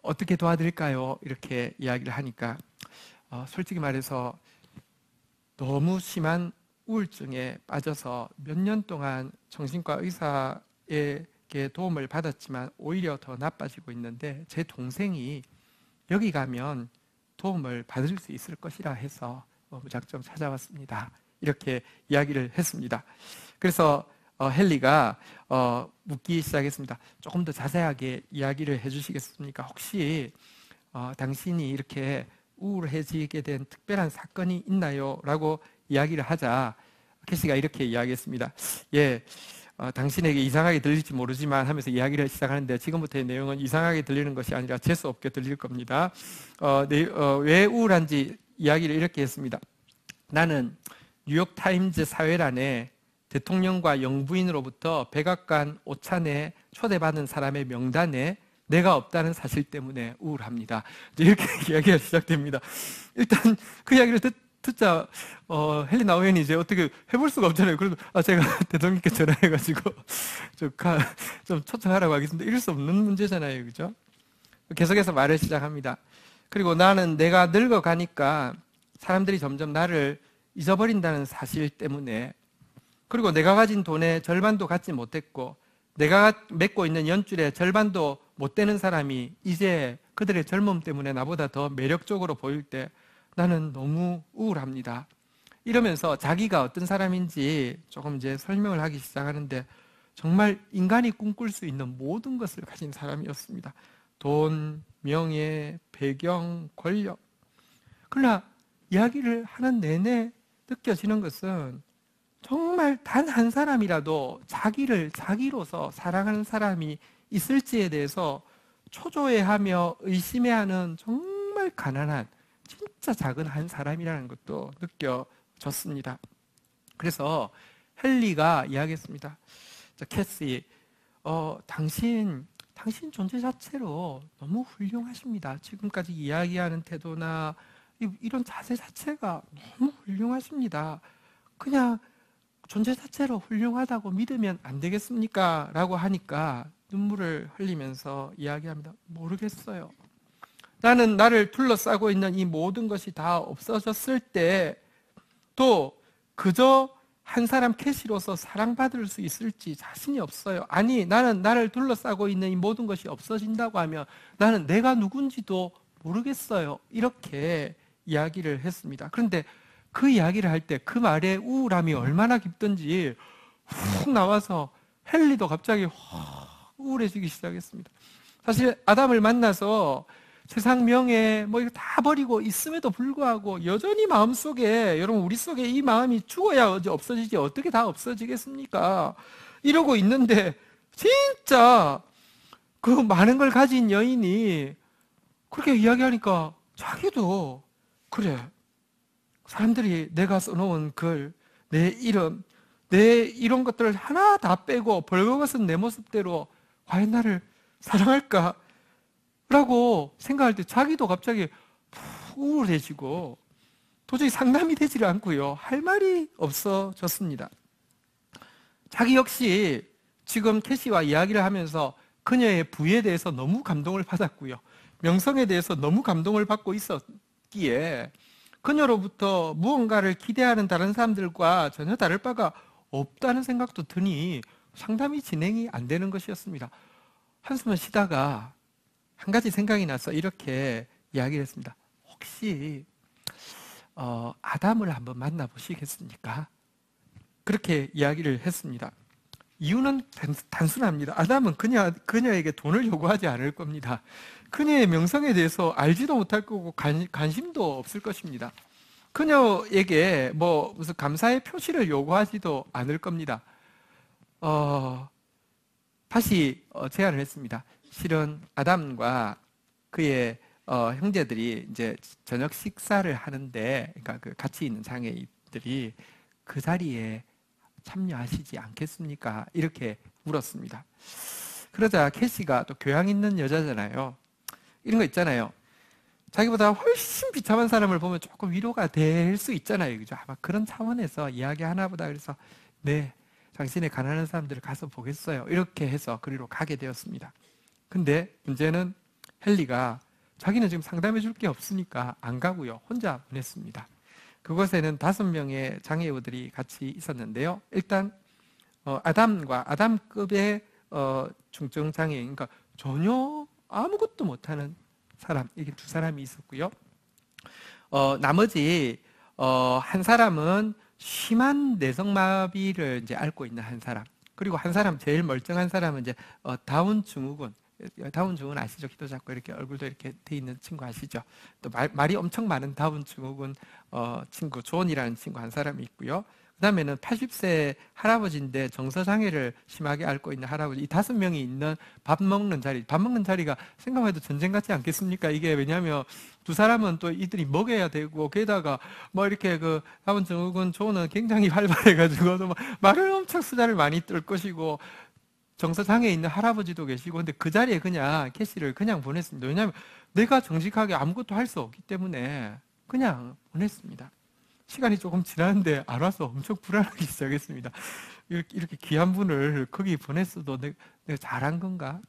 어떻게 도와드릴까요? 이렇게 이야기를 하니까 솔직히 말해서 너무 심한 우울증에 빠져서 몇 년 동안 정신과 의사에게 도움을 받았지만 오히려 더 나빠지고 있는데 제 동생이 여기 가면 도움을 받을 수 있을 것이라 해서 무작정 찾아왔습니다. 이렇게 이야기를 했습니다. 그래서 헨리가 묻기 시작했습니다. 조금 더 자세하게 이야기를 해주시겠습니까? 혹시 당신이 이렇게 우울해지게 된 특별한 사건이 있나요? 라고 이야기를 하자 캐시가 이렇게 이야기했습니다. 예, 당신에게 이상하게 들릴지 모르지만 하면서 이야기를 시작하는데 지금부터의 내용은 이상하게 들리는 것이 아니라 재수없게 들릴 겁니다. 왜 우울한지 이야기를 이렇게 했습니다. 나는 뉴욕타임즈 사회란에 대통령과 영부인으로부터 백악관 오찬에 초대받은 사람의 명단에 내가 없다는 사실 때문에 우울합니다. 이렇게 이야기가 시작됩니다. 일단 그 이야기를 듣자 헨리 나우엔이 이제 어떻게 해볼 수가 없잖아요. 그래도 제가 대통령께 전화해가지고 좀 초청하라고 하겠습니다. 이럴 수 없는 문제잖아요, 그죠? 계속해서 말을 시작합니다. 그리고 나는 내가 늙어가니까 사람들이 점점 나를 잊어버린다는 사실 때문에, 그리고 내가 가진 돈의 절반도 갖지 못했고 내가 맺고 있는 연줄의 절반도 못 되는 사람이 이제 그들의 젊음 때문에 나보다 더 매력적으로 보일 때 나는 너무 우울합니다. 이러면서 자기가 어떤 사람인지 조금 이제 설명을 하기 시작하는데 정말 인간이 꿈꿀 수 있는 모든 것을 가진 사람이었습니다. 돈, 명예, 배경, 권력. 그러나 이야기를 하는 내내 느껴지는 것은 정말 단 한 사람이라도 자기를 자기로서 사랑하는 사람이 있을지에 대해서 초조해하며 의심해하는 정말 가난한 진짜 작은 한 사람이라는 것도 느껴졌습니다. 그래서 헨리가 이야기했습니다. 캐시, 당신 존재 자체로 너무 훌륭하십니다. 지금까지 이야기하는 태도나 이런 자세 자체가 너무 훌륭하십니다. 그냥 존재 자체로 훌륭하다고 믿으면 안 되겠습니까? 라고 하니까 눈물을 흘리면서 이야기합니다. 모르겠어요. 나는 나를 둘러싸고 있는 이 모든 것이 다 없어졌을 때 또 그저 한 사람 캐시로서 사랑받을 수 있을지 자신이 없어요. 아니, 나는 나를 둘러싸고 있는 이 모든 것이 없어진다고 하면 나는 내가 누군지도 모르겠어요. 이렇게 이야기를 했습니다. 그런데 그 이야기를 할 때 그 말에 우울함이 얼마나 깊던지 훅 나와서 헨리도 갑자기 확 우울해지기 시작했습니다. 사실 아담을 만나서 세상 명예 뭐 이거 다 버리고 있음에도 불구하고 여전히 마음속에, 여러분 우리 속에 이 마음이 죽어야 없어지지 어떻게 다 없어지겠습니까? 이러고 있는데 진짜 그 많은 걸 가진 여인이 그렇게 이야기하니까 자기도 그래, 사람들이 내가 써놓은 글, 내 이름, 내 이런 것들을 하나 다 빼고 벌거벗은 내 모습대로 과연 나를 사랑할까? 라고 생각할 때 자기도 갑자기 우울해지고 도저히 상담이 되지를 않고요. 할 말이 없어졌습니다. 자기 역시 지금 캐시와 이야기를 하면서 그녀의 부에 대해서 너무 감동을 받았고요. 명성에 대해서 너무 감동을 받고 있었기에 그녀로부터 무언가를 기대하는 다른 사람들과 전혀 다를 바가 없다는 생각도 드니 상담이 진행이 안 되는 것이었습니다. 한숨을 쉬다가 한 가지 생각이 나서 이렇게 이야기를 했습니다. 혹시 아담을 한번 만나보시겠습니까? 그렇게 이야기를 했습니다. 이유는 단순합니다. 아담은 그녀에게 돈을 요구하지 않을 겁니다. 그녀의 명성에 대해서 알지도 못할 거고 관심도 없을 것입니다. 그녀에게 뭐 무슨 감사의 표시를 요구하지도 않을 겁니다. 다시 제안을 했습니다. 실은 아담과 그의 형제들이 이제 저녁 식사를 하는데, 그러니까 그 같이 있는 장애인들이 그 자리에 참여하시지 않겠습니까? 이렇게 물었습니다. 그러자 캐시가 또 교양 있는 여자잖아요. 이런 거 있잖아요. 자기보다 훨씬 비참한 사람을 보면 조금 위로가 될 수 있잖아요. 그죠? 아마 그런 차원에서 이야기 하나 보다 그래서 네, 당신의 가난한 사람들을 가서 보겠어요. 이렇게 해서 그리로 가게 되었습니다. 근데 문제는 헨리가 자기는 지금 상담해 줄 게 없으니까 안 가고요. 혼자 보냈습니다. 그곳에는 5명의 장애우들이 같이 있었는데요. 일단 아담과 아담급의 중증 장애인, 그러니까 전혀 아무것도 못하는 사람, 이게 2사람이 있었고요. 나머지 한 사람은 심한 내성마비를 이제 앓고 있는 한 사람, 그리고 한 사람, 제일 멀쩡한 사람은 이제 다운 증후군. 다운 증후군 아시죠? 키도 작고 이렇게 얼굴도 이렇게 돼 있는 친구 아시죠? 또 말이 엄청 많은 다운 증후군 친구 존이라는 친구 한 사람이 있고요. 그 다음에는 80세 할아버지인데 정서장애를 심하게 앓고 있는 할아버지, 이 5명이 있는 밥 먹는 자리가 생각만 해도 전쟁 같지 않겠습니까? 이게 왜냐하면 2사람은 또 이들이 먹여야 되고, 게다가 뭐 이렇게 그 다운 증후군 존은 굉장히 활발해가지고 또 말을 엄청 수다를 많이 떨 것이고, 정서장애에 있는 할아버지도 계시고, 근데 그 자리에 그냥 캐시를 그냥 보냈습니다. 왜냐하면 내가 정직하게 아무것도 할 수 없기 때문에 그냥 보냈습니다. 시간이 조금 지났는데 안 와서 엄청 불안하기 시작했습니다. 이렇게 귀한 분을 거기 보냈어도 내가 잘한 건가?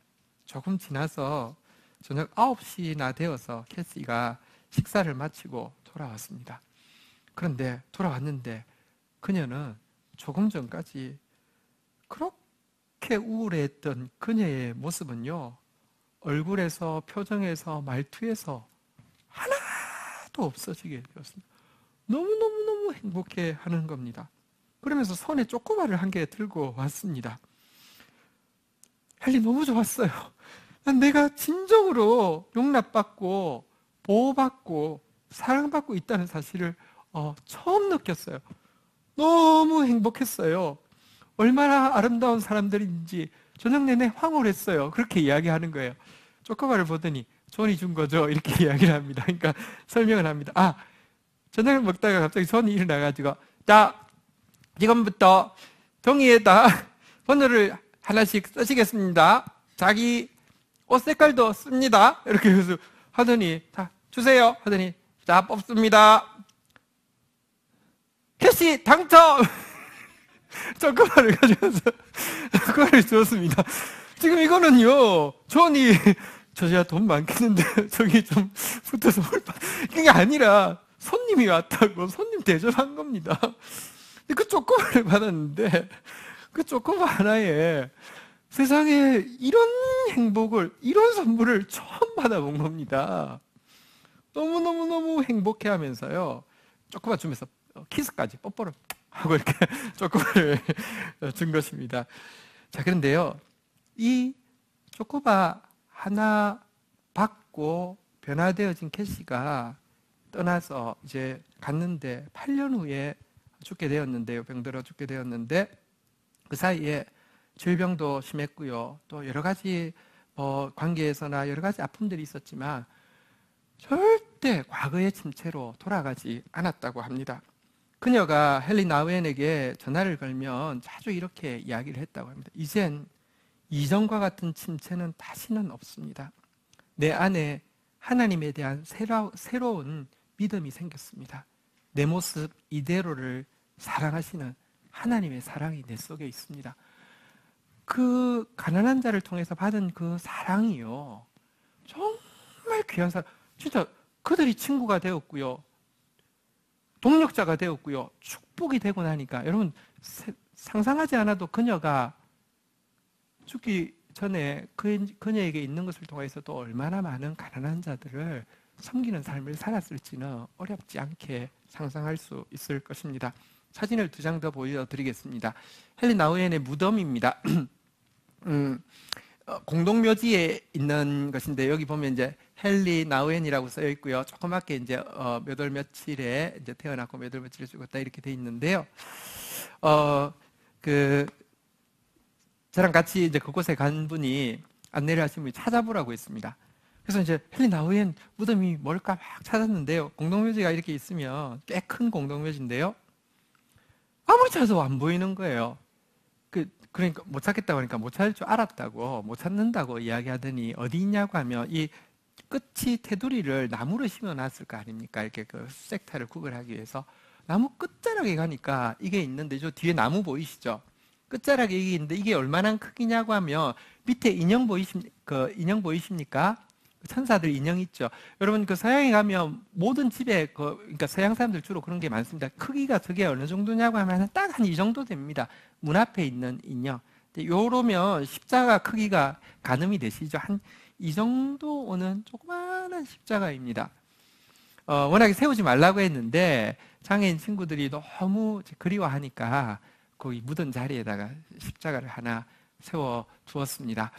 조금 지나서 저녁 9시나 되어서 캐시가 식사를 마치고 돌아왔습니다. 그런데 돌아왔는데 그녀는 조금 전까지 그렇게 우울했던 그녀의 모습은요, 얼굴에서, 표정에서, 말투에서 하나도 없어지게 되었습니다. 너무너무너무 행복해 하는 겁니다. 그러면서 손에 쪼꼬바를 한 개 들고 왔습니다. 헨리 너무 좋았어요. 난 내가 진정으로 용납받고 보호받고 사랑받고 있다는 사실을 처음 느꼈어요. 너무 행복했어요. 얼마나 아름다운 사람들인지 저녁 내내 황홀했어요. 그렇게 이야기하는 거예요. 쪼꼬바를 보더니 존이 준 거죠. 이렇게 이야기를 합니다. 그러니까 설명을 합니다. 저녁을 먹다가 갑자기 존이 일어나가지고, 자, 지금부터 종이에다 번호를 하나씩 쓰시겠습니다. 자기 옷 색깔도 씁니다. 이렇게 해서 하더니, 자, 주세요. 하더니, 자, 뽑습니다. 캐시 당첨! 쪼꼬바를 가져와서 그거를 주었습니다. 지금 이거는요, 존이 저야 돈 많겠는데 저기 좀 붙어서 그게 아니라 손님이 왔다고 손님 대접한 겁니다. 그 쪼꼬바를 받았는데 그 쪼꼬바 하나에 세상에 이런 행복을, 이런 선물을 처음 받아본 겁니다. 너무너무너무 행복해 하면서요, 쪼꼬바 주면서 키스까지 뽀뽀를 하고 이렇게 쪼꼬바를 준 것입니다. 자, 그런데요, 이 쪼꼬바 하나 받고 변화되어진 캐시가 떠나서 이제 갔는데 8년 후에 죽게 되었는데요. 병들어 죽게 되었는데 그 사이에 질병도 심했고요. 또 여러 가지 관계에서나 여러 가지 아픔들이 있었지만 절대 과거의 침체로 돌아가지 않았다고 합니다. 그녀가 헨리 나우엔에게 전화를 걸면 자주 이렇게 이야기를 했다고 합니다. 이젠 이전과 같은 침체는 다시는 없습니다. 내 안에 하나님에 대한 새로운 믿음이 생겼습니다. 내 모습 이대로를 사랑하시는 하나님의 사랑이 내 속에 있습니다. 그 가난한 자를 통해서 받은 그 사랑이요, 정말 귀한 사랑. 진짜 그들이 친구가 되었고요, 동력자가 되었고요, 축복이 되고 나니까 여러분 상상하지 않아도 그녀가 죽기 전에 그녀에게 있는 것을 통해서 또 얼마나 많은 가난한 자들을 섬기는 삶을 살았을지는 어렵지 않게 상상할 수 있을 것입니다. 사진을 2장 더 보여드리겠습니다. 헨리 나우엔의 무덤입니다. 공동묘지에 있는 것인데 여기 보면 이제 헨리 나우엔이라고 써 있고요. 조그맣게 이제 몇 월 며칠에 이제 태어났고 몇 월 며칠에 죽었다 이렇게 돼 있는데요. 저랑 같이 이제 그곳에 간 분이 안내를 하신 분이 찾아보라고 했습니다. 그래서 이제 헨리 나우엔 무덤이 뭘까 막 찾았는데요. 공동묘지가 이렇게 있으면 꽤 큰 공동묘지인데요. 아무리 찾아도 안 보이는 거예요. 그러니까 못 찾겠다고 하니까 못 찾을 줄 알았다고, 못 찾는다고 이야기하더니 어디 있냐고 하면 이 끝이 테두리를 나무로 심어놨을 거 아닙니까? 이렇게 그 섹타를 구별하기 위해서 나무 끝자락에 가니까 이게 있는데 저 뒤에 나무 보이시죠? 끝자락에 이게 있는데 이게 얼마나 크기냐고 하면 밑에 인형 보이십니까? 천사들 인형 있죠. 여러분 그 서양에 가면 모든 집에 그러니까 서양 사람들 주로 그런 게 많습니다. 크기가 저게 어느 정도냐고 하면 딱 한 이 정도 됩니다. 문 앞에 있는 인형. 요러면 십자가 크기가 가늠이 되시죠. 한 이 정도 오는 조그마한 십자가입니다. 워낙에 세우지 말라고 했는데 장애인 친구들이 너무 그리워하니까 거기 묻은 자리에다가 십자가를 하나 세워 두었습니다.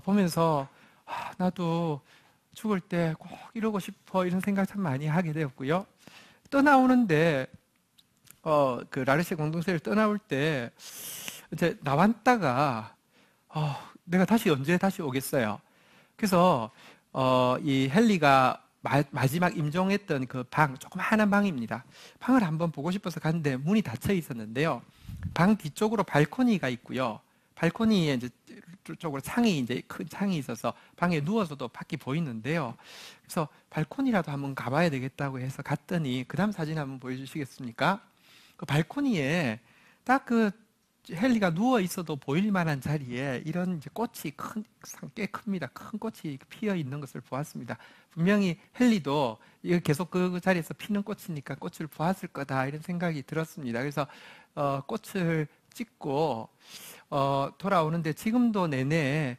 보면서 나도 죽을 때 꼭 이러고 싶어 이런 생각 참 많이 하게 되었고요. 떠나오는데 그 라르시 공동체를 떠나올 때 이제 나왔다가 내가 언제 다시 오겠어요. 그래서 이 헨리가 마지막 임종했던 그 방, 조그마한 방입니다. 방을 한번 보고 싶어서 갔는데 문이 닫혀 있었는데요. 방 뒤쪽으로 발코니가 있고요. 발코니에 이제 쪽으로 큰 창이 있어서 방에 누워서도 밖이 보이는데요. 그래서 발코니라도 한번 가봐야 되겠다고 해서 갔더니 그 다음 사진 한번 보여주시겠습니까? 그 발코니에 딱 그 헨리가 누워 있어도 보일 만한 자리에 이런 이제 꽃이 꽤 큽니다. 큰 꽃이 피어 있는 것을 보았습니다. 분명히 헨리도 계속 그 자리에서 피는 꽃이니까 꽃을 보았을 거다 이런 생각이 들었습니다. 그래서 꽃을 찍고 돌아오는데 지금도 내내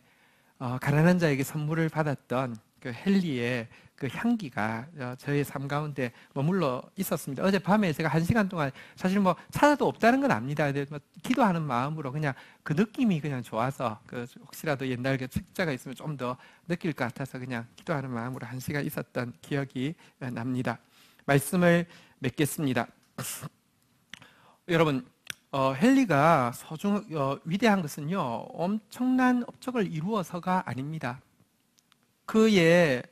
가난한 자에게 선물을 받았던 그 헨리의 그 향기가 저의 삶 가운데 머물러 있었습니다. 어젯밤에 제가 1시간 동안 사실 뭐 찾아도 없다는 건 압니다. 근데 뭐 기도하는 마음으로 그냥 그 느낌이 그냥 좋아서 혹시라도 옛날 그 책자가 있으면 좀 더 느낄 것 같아서 그냥 기도하는 마음으로 1시간 있었던 기억이 납니다. 말씀을 맺겠습니다. 여러분, 헨리가 위대한 것은요, 엄청난 업적을 이루어서가 아닙니다. 그의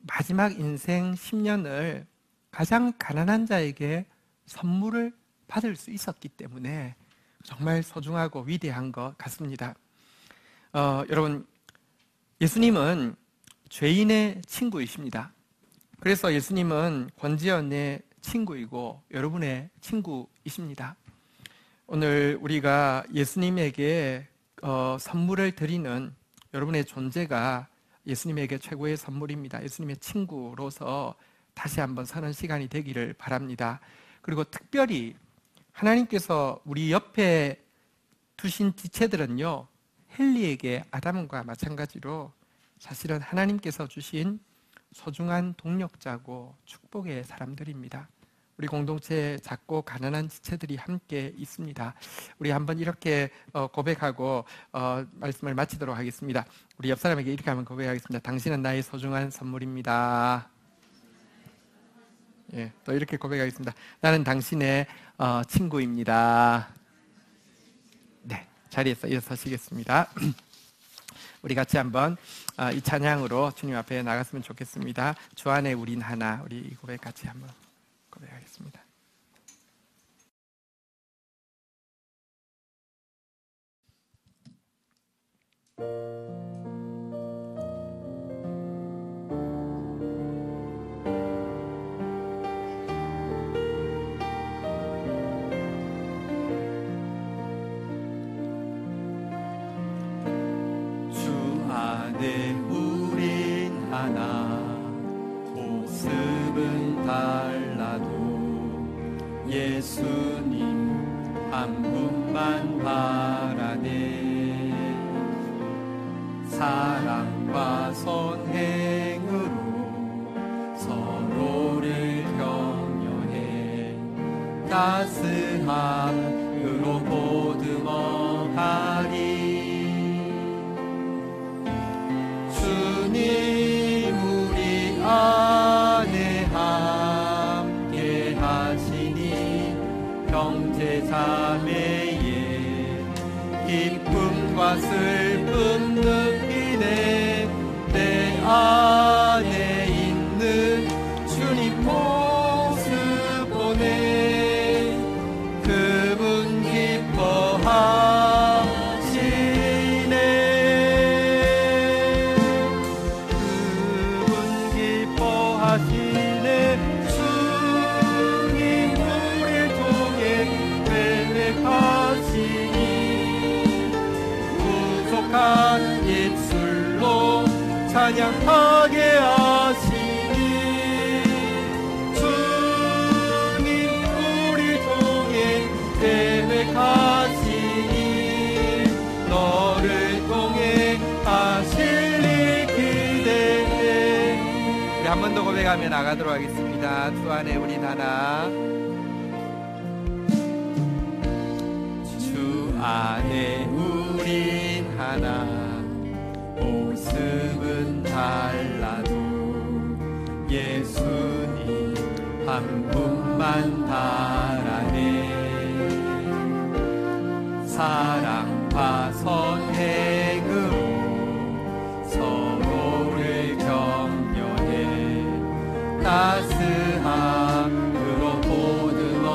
마지막 인생 10년을 가장 가난한 자에게 선물을 받을 수 있었기 때문에 정말 소중하고 위대한 것 같습니다. 여러분, 예수님은 죄인의 친구이십니다. 그래서 예수님은 권지연의 친구이고 여러분의 친구이십니다. 오늘 우리가 예수님에게 선물을 드리는 여러분의 존재가 예수님에게 최고의 선물입니다. 예수님의 친구로서 다시 한번 사는 시간이 되기를 바랍니다. 그리고 특별히 하나님께서 우리 옆에 두신 지체들은요, 헨리에게 아담과 마찬가지로 사실은 하나님께서 주신 소중한 동력자고 축복의 사람들입니다. 우리 공동체에 작고 가난한 지체들이 함께 있습니다. 우리 한번 이렇게 고백하고 말씀을 마치도록 하겠습니다. 우리 옆 사람에게 이렇게 한번 고백하겠습니다. 당신은 나의 소중한 선물입니다. 예, 또 이렇게 고백하겠습니다. 나는 당신의 친구입니다. 네, 자리에서 일어서시겠습니다. 우리 같이 한번 이 찬양으로 주님 앞에 나갔으면 좋겠습니다. 주 안에 우린 하나. 우리 이 고백 같이 한번 고백하겠습니다. 주 안에 우린 하나. 모습은 달라도 예수님 한 분만 바라네. 사랑과 선행으로 서로를 격려해 따스함으로 보듬어가리. 주님 우리 안에 함께 하시니 형제 자매의 기쁨과 슬픔 느끼네. 내 안에 있는 주님 모습 보네. 그분 기뻐하시네. 그분 기뻐하시네. 주님 우리를 통해 계획하시니 부족한 입술로 찬양하게 하시니. 주님 우리를 통해 계획하시니 너를 통해 하실 일 기대해. 우리 한 번 더 고백하며 나가도록 하겠습니다. 주 안에 우린 하나. 주 안에 우린 하나. 모습은 달라도 예수님 한 분만 바라네. 사랑과 선행으로 서로를 격려해 따스함으로 보듬어가리.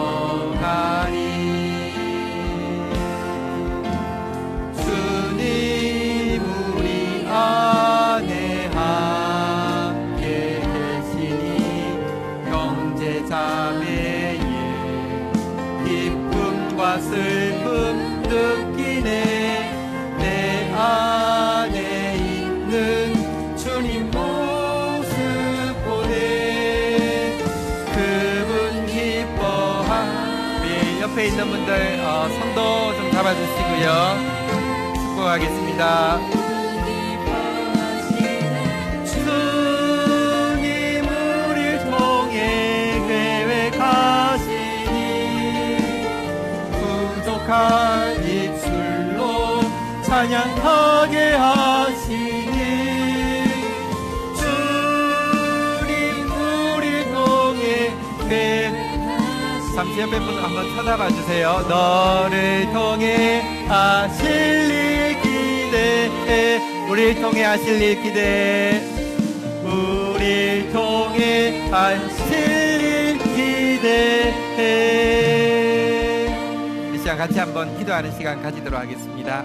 주님 우리 안에 함께 계시니 형제 자매의 기쁨과 슬픔 느끼네. 내 안에 있는 주님 모습 보네. 그분 기뻐하. 우리 옆에 있는 분들 손도 좀 잡아주시고요. 축복하겠습니다. 주님 우리를 통해 계획하시니 부족한 입술로 찬양하게 하시니. 주님 다시 옆에 분 한번 쳐다봐 주세요. 너를 통해 하실 일 기대해. 우리를 통해 하실 일 기대해. 우리를 통해 하실 일 기대해. 이 시간 같이 한번 기도하는 시간 가지도록 하겠습니다.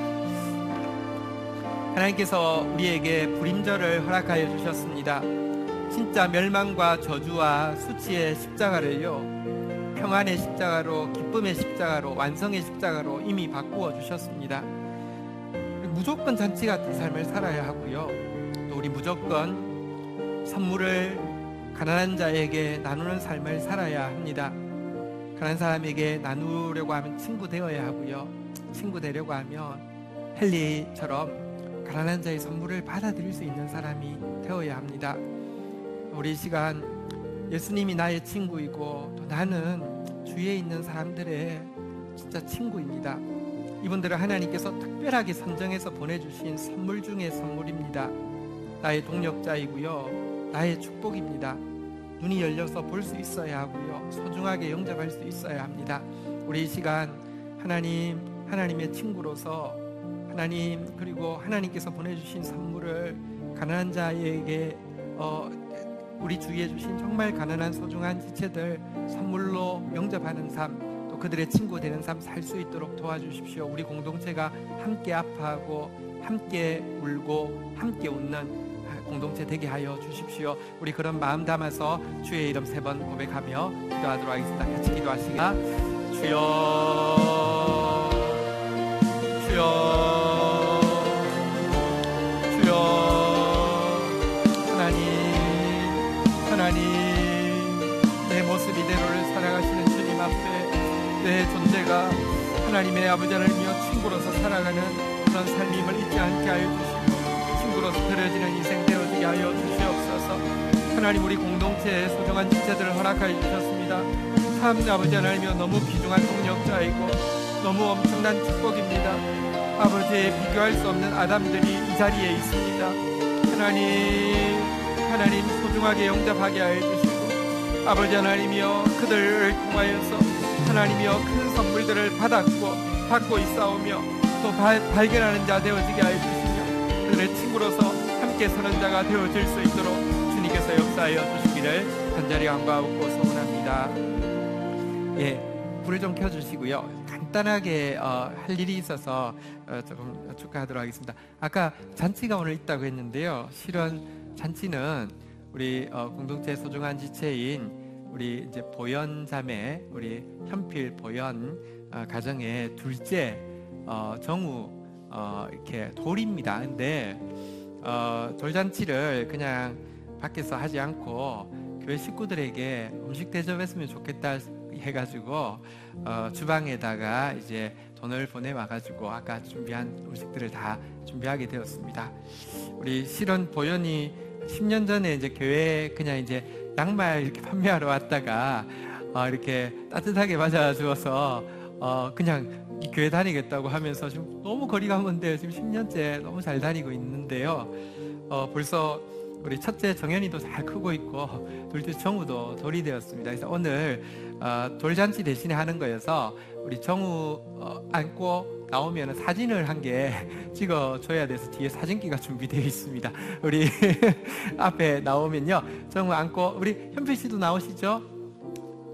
하나님께서 우리에게 불임절을 허락하여 주셨습니다. 진짜 멸망과 저주와 수치의 십자가를요, 평안의 십자가로, 기쁨의 십자가로, 완성의 십자가로 이미 바꾸어 주셨습니다. 무조건 잔치 같은 삶을 살아야 하고요, 또 우리 무조건 선물을 가난한 자에게 나누는 삶을 살아야 합니다. 가난한 사람에게 나누려고 하면 친구 되어야 하고요, 친구 되려고 하면 헨리처럼 가난한 자의 선물을 받아들일 수 있는 사람이 되어야 합니다. 우리 이 시간 예수님이 나의 친구이고 또 나는 주위에 있는 사람들의 진짜 친구입니다. 이분들은 하나님께서 특별하게 선정해서 보내주신 선물 중에 선물입니다. 나의 동력자이고요, 나의 축복입니다. 눈이 열려서 볼 수 있어야 하고요, 소중하게 영접할 수 있어야 합니다. 우리 이 시간 하나님의 친구로서 하나님, 그리고 하나님께서 보내주신 선물을 가난한 자에게 우리 주위에 주신 정말 가난한 소중한 지체들 선물로 영접하는 삶, 또 그들의 친구 되는 삶 살 수 있도록 도와주십시오. 우리 공동체가 함께 아파하고 함께 울고 함께 웃는 공동체 되게 하여 주십시오. 우리 그런 마음 담아서 주의 이름 3번 고백하며 기도하도록 하겠습니다. 같이 기도하시겠습니다. 주여, 주여, 하나님, 내 모습 이대로를 살아가시는 주님 앞에 내 존재가 하나님의 아버지 하나님이여 친구로서 살아가는 그런 삶임을 잊지 않게 하여 주시고 친구로서 드려지는 인생 되어지게 하여 주시옵소서. 하나님, 우리 공동체에 소중한 지체들을 허락하여 주셨습니다. 참 아버지 하나님이여 너무 귀중한 동력자이고 너무 엄청난 축복입니다. 아버지의 비교할 수 없는 아담들이 이 자리에 있습니다. 하나님 소중하게 영접하게 하여 주시고 아버지 하나님이여 그들을 통하여서 하나님이여 큰 선물들을 받고 있사오며 또 발견하는 자 되어지게 하여 주시며 그들의 친구로서 함께 서는 자가 되어질 수 있도록 주님께서 역사하여 주시기를 간절히 간구하고 소원합니다. 불을 좀 켜주시고요. 간단하게 할 일이 있어서 조금 축하하도록 하겠습니다. 아까 잔치가 오늘 있다고 했는데요, 실은 잔치는 우리 공동체 소중한 지체인 우리 이제 보현 자매, 우리 현필 보현 가정의 둘째 정우 이렇게 돌입니다. 근데 돌잔치를 그냥 밖에서 하지 않고 교회 식구들에게 음식 대접했으면 좋겠다 해가지고 주방에다가 이제 돈을 보내와가지고 아까 준비한 음식들을 다 준비하게 되었습니다. 우리 실은 보현이 10년 전에 이제 교회에 그냥 이제 양말 이렇게 판매하러 왔다가 이렇게 따뜻하게 맞아주어서 그냥 이 교회 다니겠다고 하면서 지금 너무 거리가 먼데요. 지금 10년째 너무 잘 다니고 있는데요. 벌써 우리 첫째 정연이도 잘 크고 있고 둘째 정우도 돌이 되었습니다. 그래서 오늘 돌잔치 대신에 하는 거여서 우리 정우 안고 나오면 사진을 한 개 찍어줘야 돼서 뒤에 사진기가 준비되어 있습니다. 우리 앞에 나오면요, 정우 안고 우리 현필 씨도 나오시죠?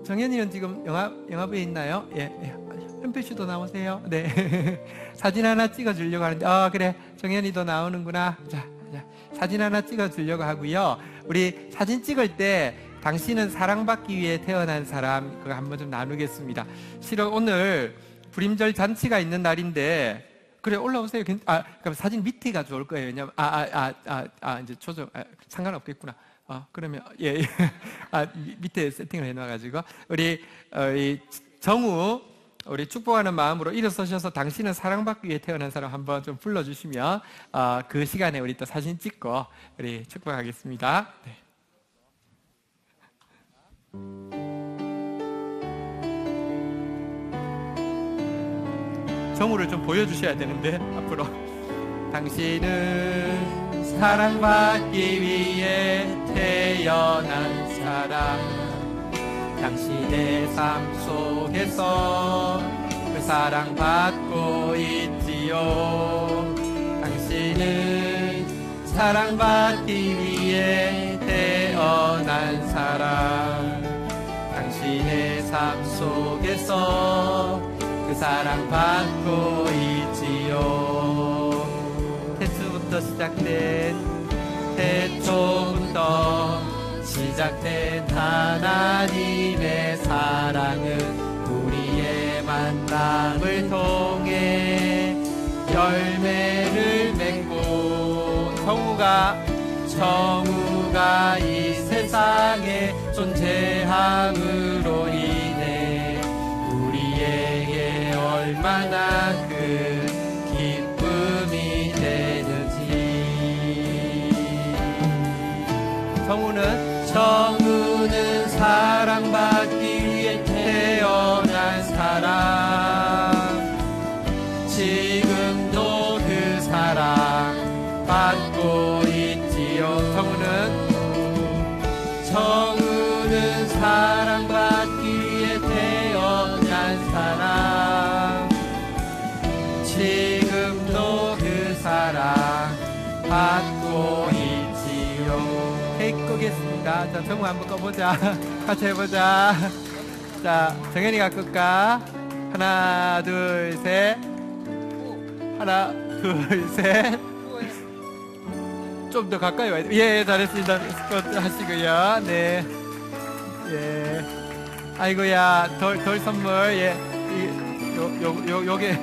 정연이는 지금 영화부에 있나요? 예. 현필 씨도 나오세요. 네. 사진 하나 찍어주려고 하는데 그래, 정연이도 나오는구나. 자, 사진 하나 찍어주려고 하고요. 우리 사진 찍을 때 당신은 사랑받기 위해 태어난 사람, 그거 한번 좀 나누겠습니다. 실은 오늘 불임절 잔치가 있는 날인데, 그래, 올라오세요. 그럼 사진 밑에가 좋을 거예요. 왜냐면 이제 조정 상관없겠구나. 그러면 예. 밑에 세팅을 해놔가지고 우리 정우, 우리 축복하는 마음으로 일어서셔서 당신은 사랑받기 위해 태어난 사람 한번 좀 불러주시면 그 시간에 우리 또 사진 찍고 우리 축복하겠습니다. 네. 정우를 좀 보여주셔야 되는데 앞으로. 당신은 사랑받기 위해 태어난 사람, 당신의 삶 속에서 그 사랑 받고 있지요. 당신은 사랑받기 위해 태어난 사람. 당신의 삶 속에서 그 사랑 받고 있지요. 태초부터 시작된 하나님의 사랑은 우리의 만남을 통해 열매를 맺고 정우가 이 세상에 존재함으로 인해 우리에게 얼마나 큰 기쁨이 되는지. 정우는 사랑받기 위해 태어난 사람. 지금도 그 사랑 받고 있지요. 정우는 사랑받기 위해 태어난 사람. 지금도 그 사랑 받고 있지요. 케이크 끄겠습니다. 자, 정우 한번 꺼보자. 같이 해보자. 자, 정현이가 끌까? 하나, 둘, 셋. 하나, 둘, 셋. 좀 더 가까이 와야 돼. 예, 잘했습니다. 하시고요. 네. 예. 아이고야, 덜 선물. 예. 요게.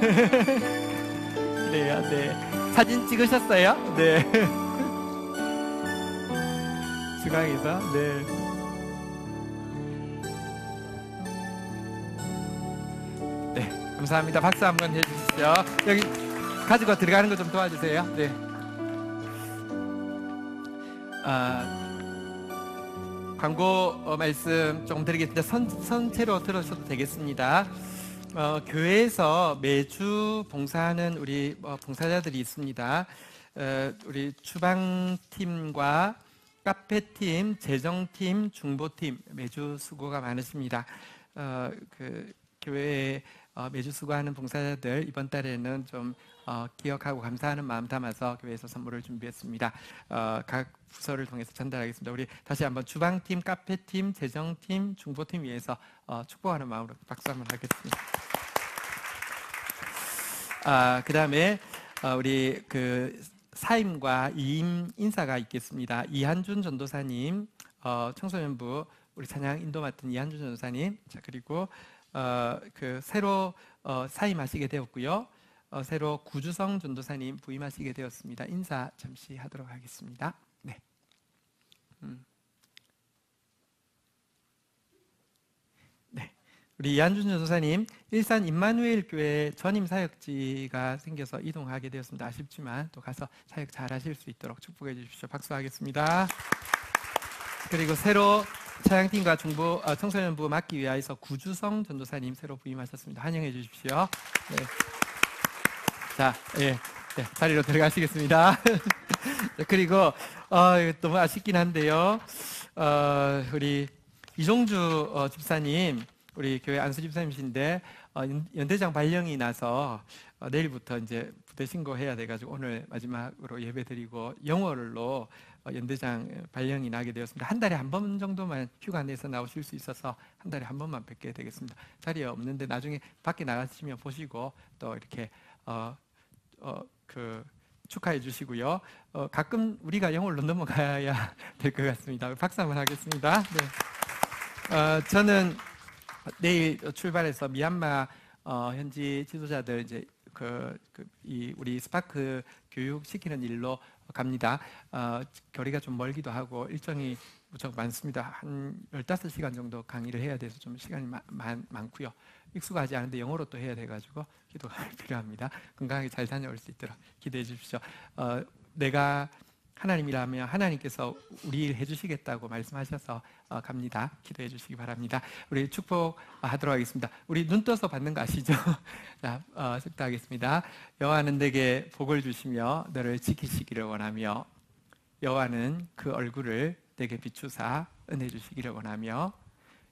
그래요. 네. 사진 찍으셨어요? 네. 중앙에서. 네. 네. 감사합니다. 박수 한번 해주시죠. 여기 가지고 들어가는 거 좀 도와주세요. 네. 광고 말씀 조금 드리겠습니다. 선체로 들으셔도 되겠습니다. 교회에서 매주 봉사하는 우리 봉사자들이 있습니다. 우리 주방팀과 카페팀, 재정팀, 중보팀 매주 수고가 많으십니다. 그 교회에 매주 수고하는 봉사자들 이번 달에는 좀 기억하고 감사하는 마음 담아서 교회에서 선물을 준비했습니다. 각 부서를 통해서 전달하겠습니다. 우리 다시 한번 주방팀, 카페팀, 재정팀, 중보팀 위해서 축복하는 마음으로 박수 한번 하겠습니다. 그 다음에 우리 그 사임과 이임 인사가 있겠습니다. 이한준 전도사님, 청소년부 우리 찬양 인도 맡은 이한준 전도사님, 자, 그리고 그 새로 사임하시게 되었고요. 새로 구주성 전도사님 부임하시게 되었습니다. 인사 잠시 하도록 하겠습니다. 네. 네. 우리 이한준 전도사님 일산 임마누엘 교회 전임 사역지가 생겨서 이동하게 되었습니다. 아쉽지만 또 가서 사역 잘 하실 수 있도록 축복해 주십시오. 박수하겠습니다. 그리고 새로 차양팀과 중보 청소년부 맡기 위하여서 구주성 전도사님 새로 부임하셨습니다. 환영해 주십시오. 네. 자, 예, 네, 자리로 들어가시겠습니다. 그리고 너무 아쉽긴 한데요. 우리 이종주 집사님, 우리 교회 안수 집사님이신데 연대장 발령이 나서 내일부터 이제 부대 신고해야 돼가지고 오늘 마지막으로 예배드리고 영월로 연대장 발령이 나게 되었습니다. 한 달에 한 번 정도만 휴가 내서 나오실 수 있어서 한 달에 한 번만 뵙게 되겠습니다. 자리에 없는데 나중에 밖에 나가시면 보시고 또 이렇게 축하해 주시고요. 가끔 우리가 영월로 넘어가야 될 것 같습니다. 박수 한번 하겠습니다. 네. 저는 내일 출발해서 미얀마 현지 지도자들 이제 우리 스파크 교육 시키는 일로 갑니다. 거리가 좀 멀기도 하고 일정이 무척 많습니다. 한 15시간 정도 강의를 해야 돼서 좀 시간이 많고요. 익숙하지 않은데 영어로 또 해야 돼가지고 기도가 필요합니다. 건강하게 잘 다녀올 수 있도록 기도해 주십시오. 내가 하나님이라면 하나님께서 우리 일 해주시겠다고 말씀하셔서 갑니다. 기도해 주시기 바랍니다. 우리 축복하도록 하겠습니다. 우리 눈 떠서 받는 거 아시죠? 자, 축도하겠습니다. 여호와는 내게 복을 주시며 너를 지키시기를 원하며 여호와는 그 얼굴을 내게 비추사 은혜 주시기를 원하며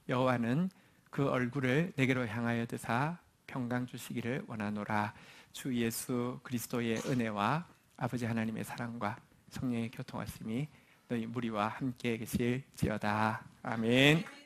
여호와는 그 얼굴을 내게로 향하여 드사 평강 주시기를 원하노라. 주 예수 그리스도의 은혜와 아버지 하나님의 사랑과 성령의 교통하심이 너희 무리와 함께 계실지어다. 아멘.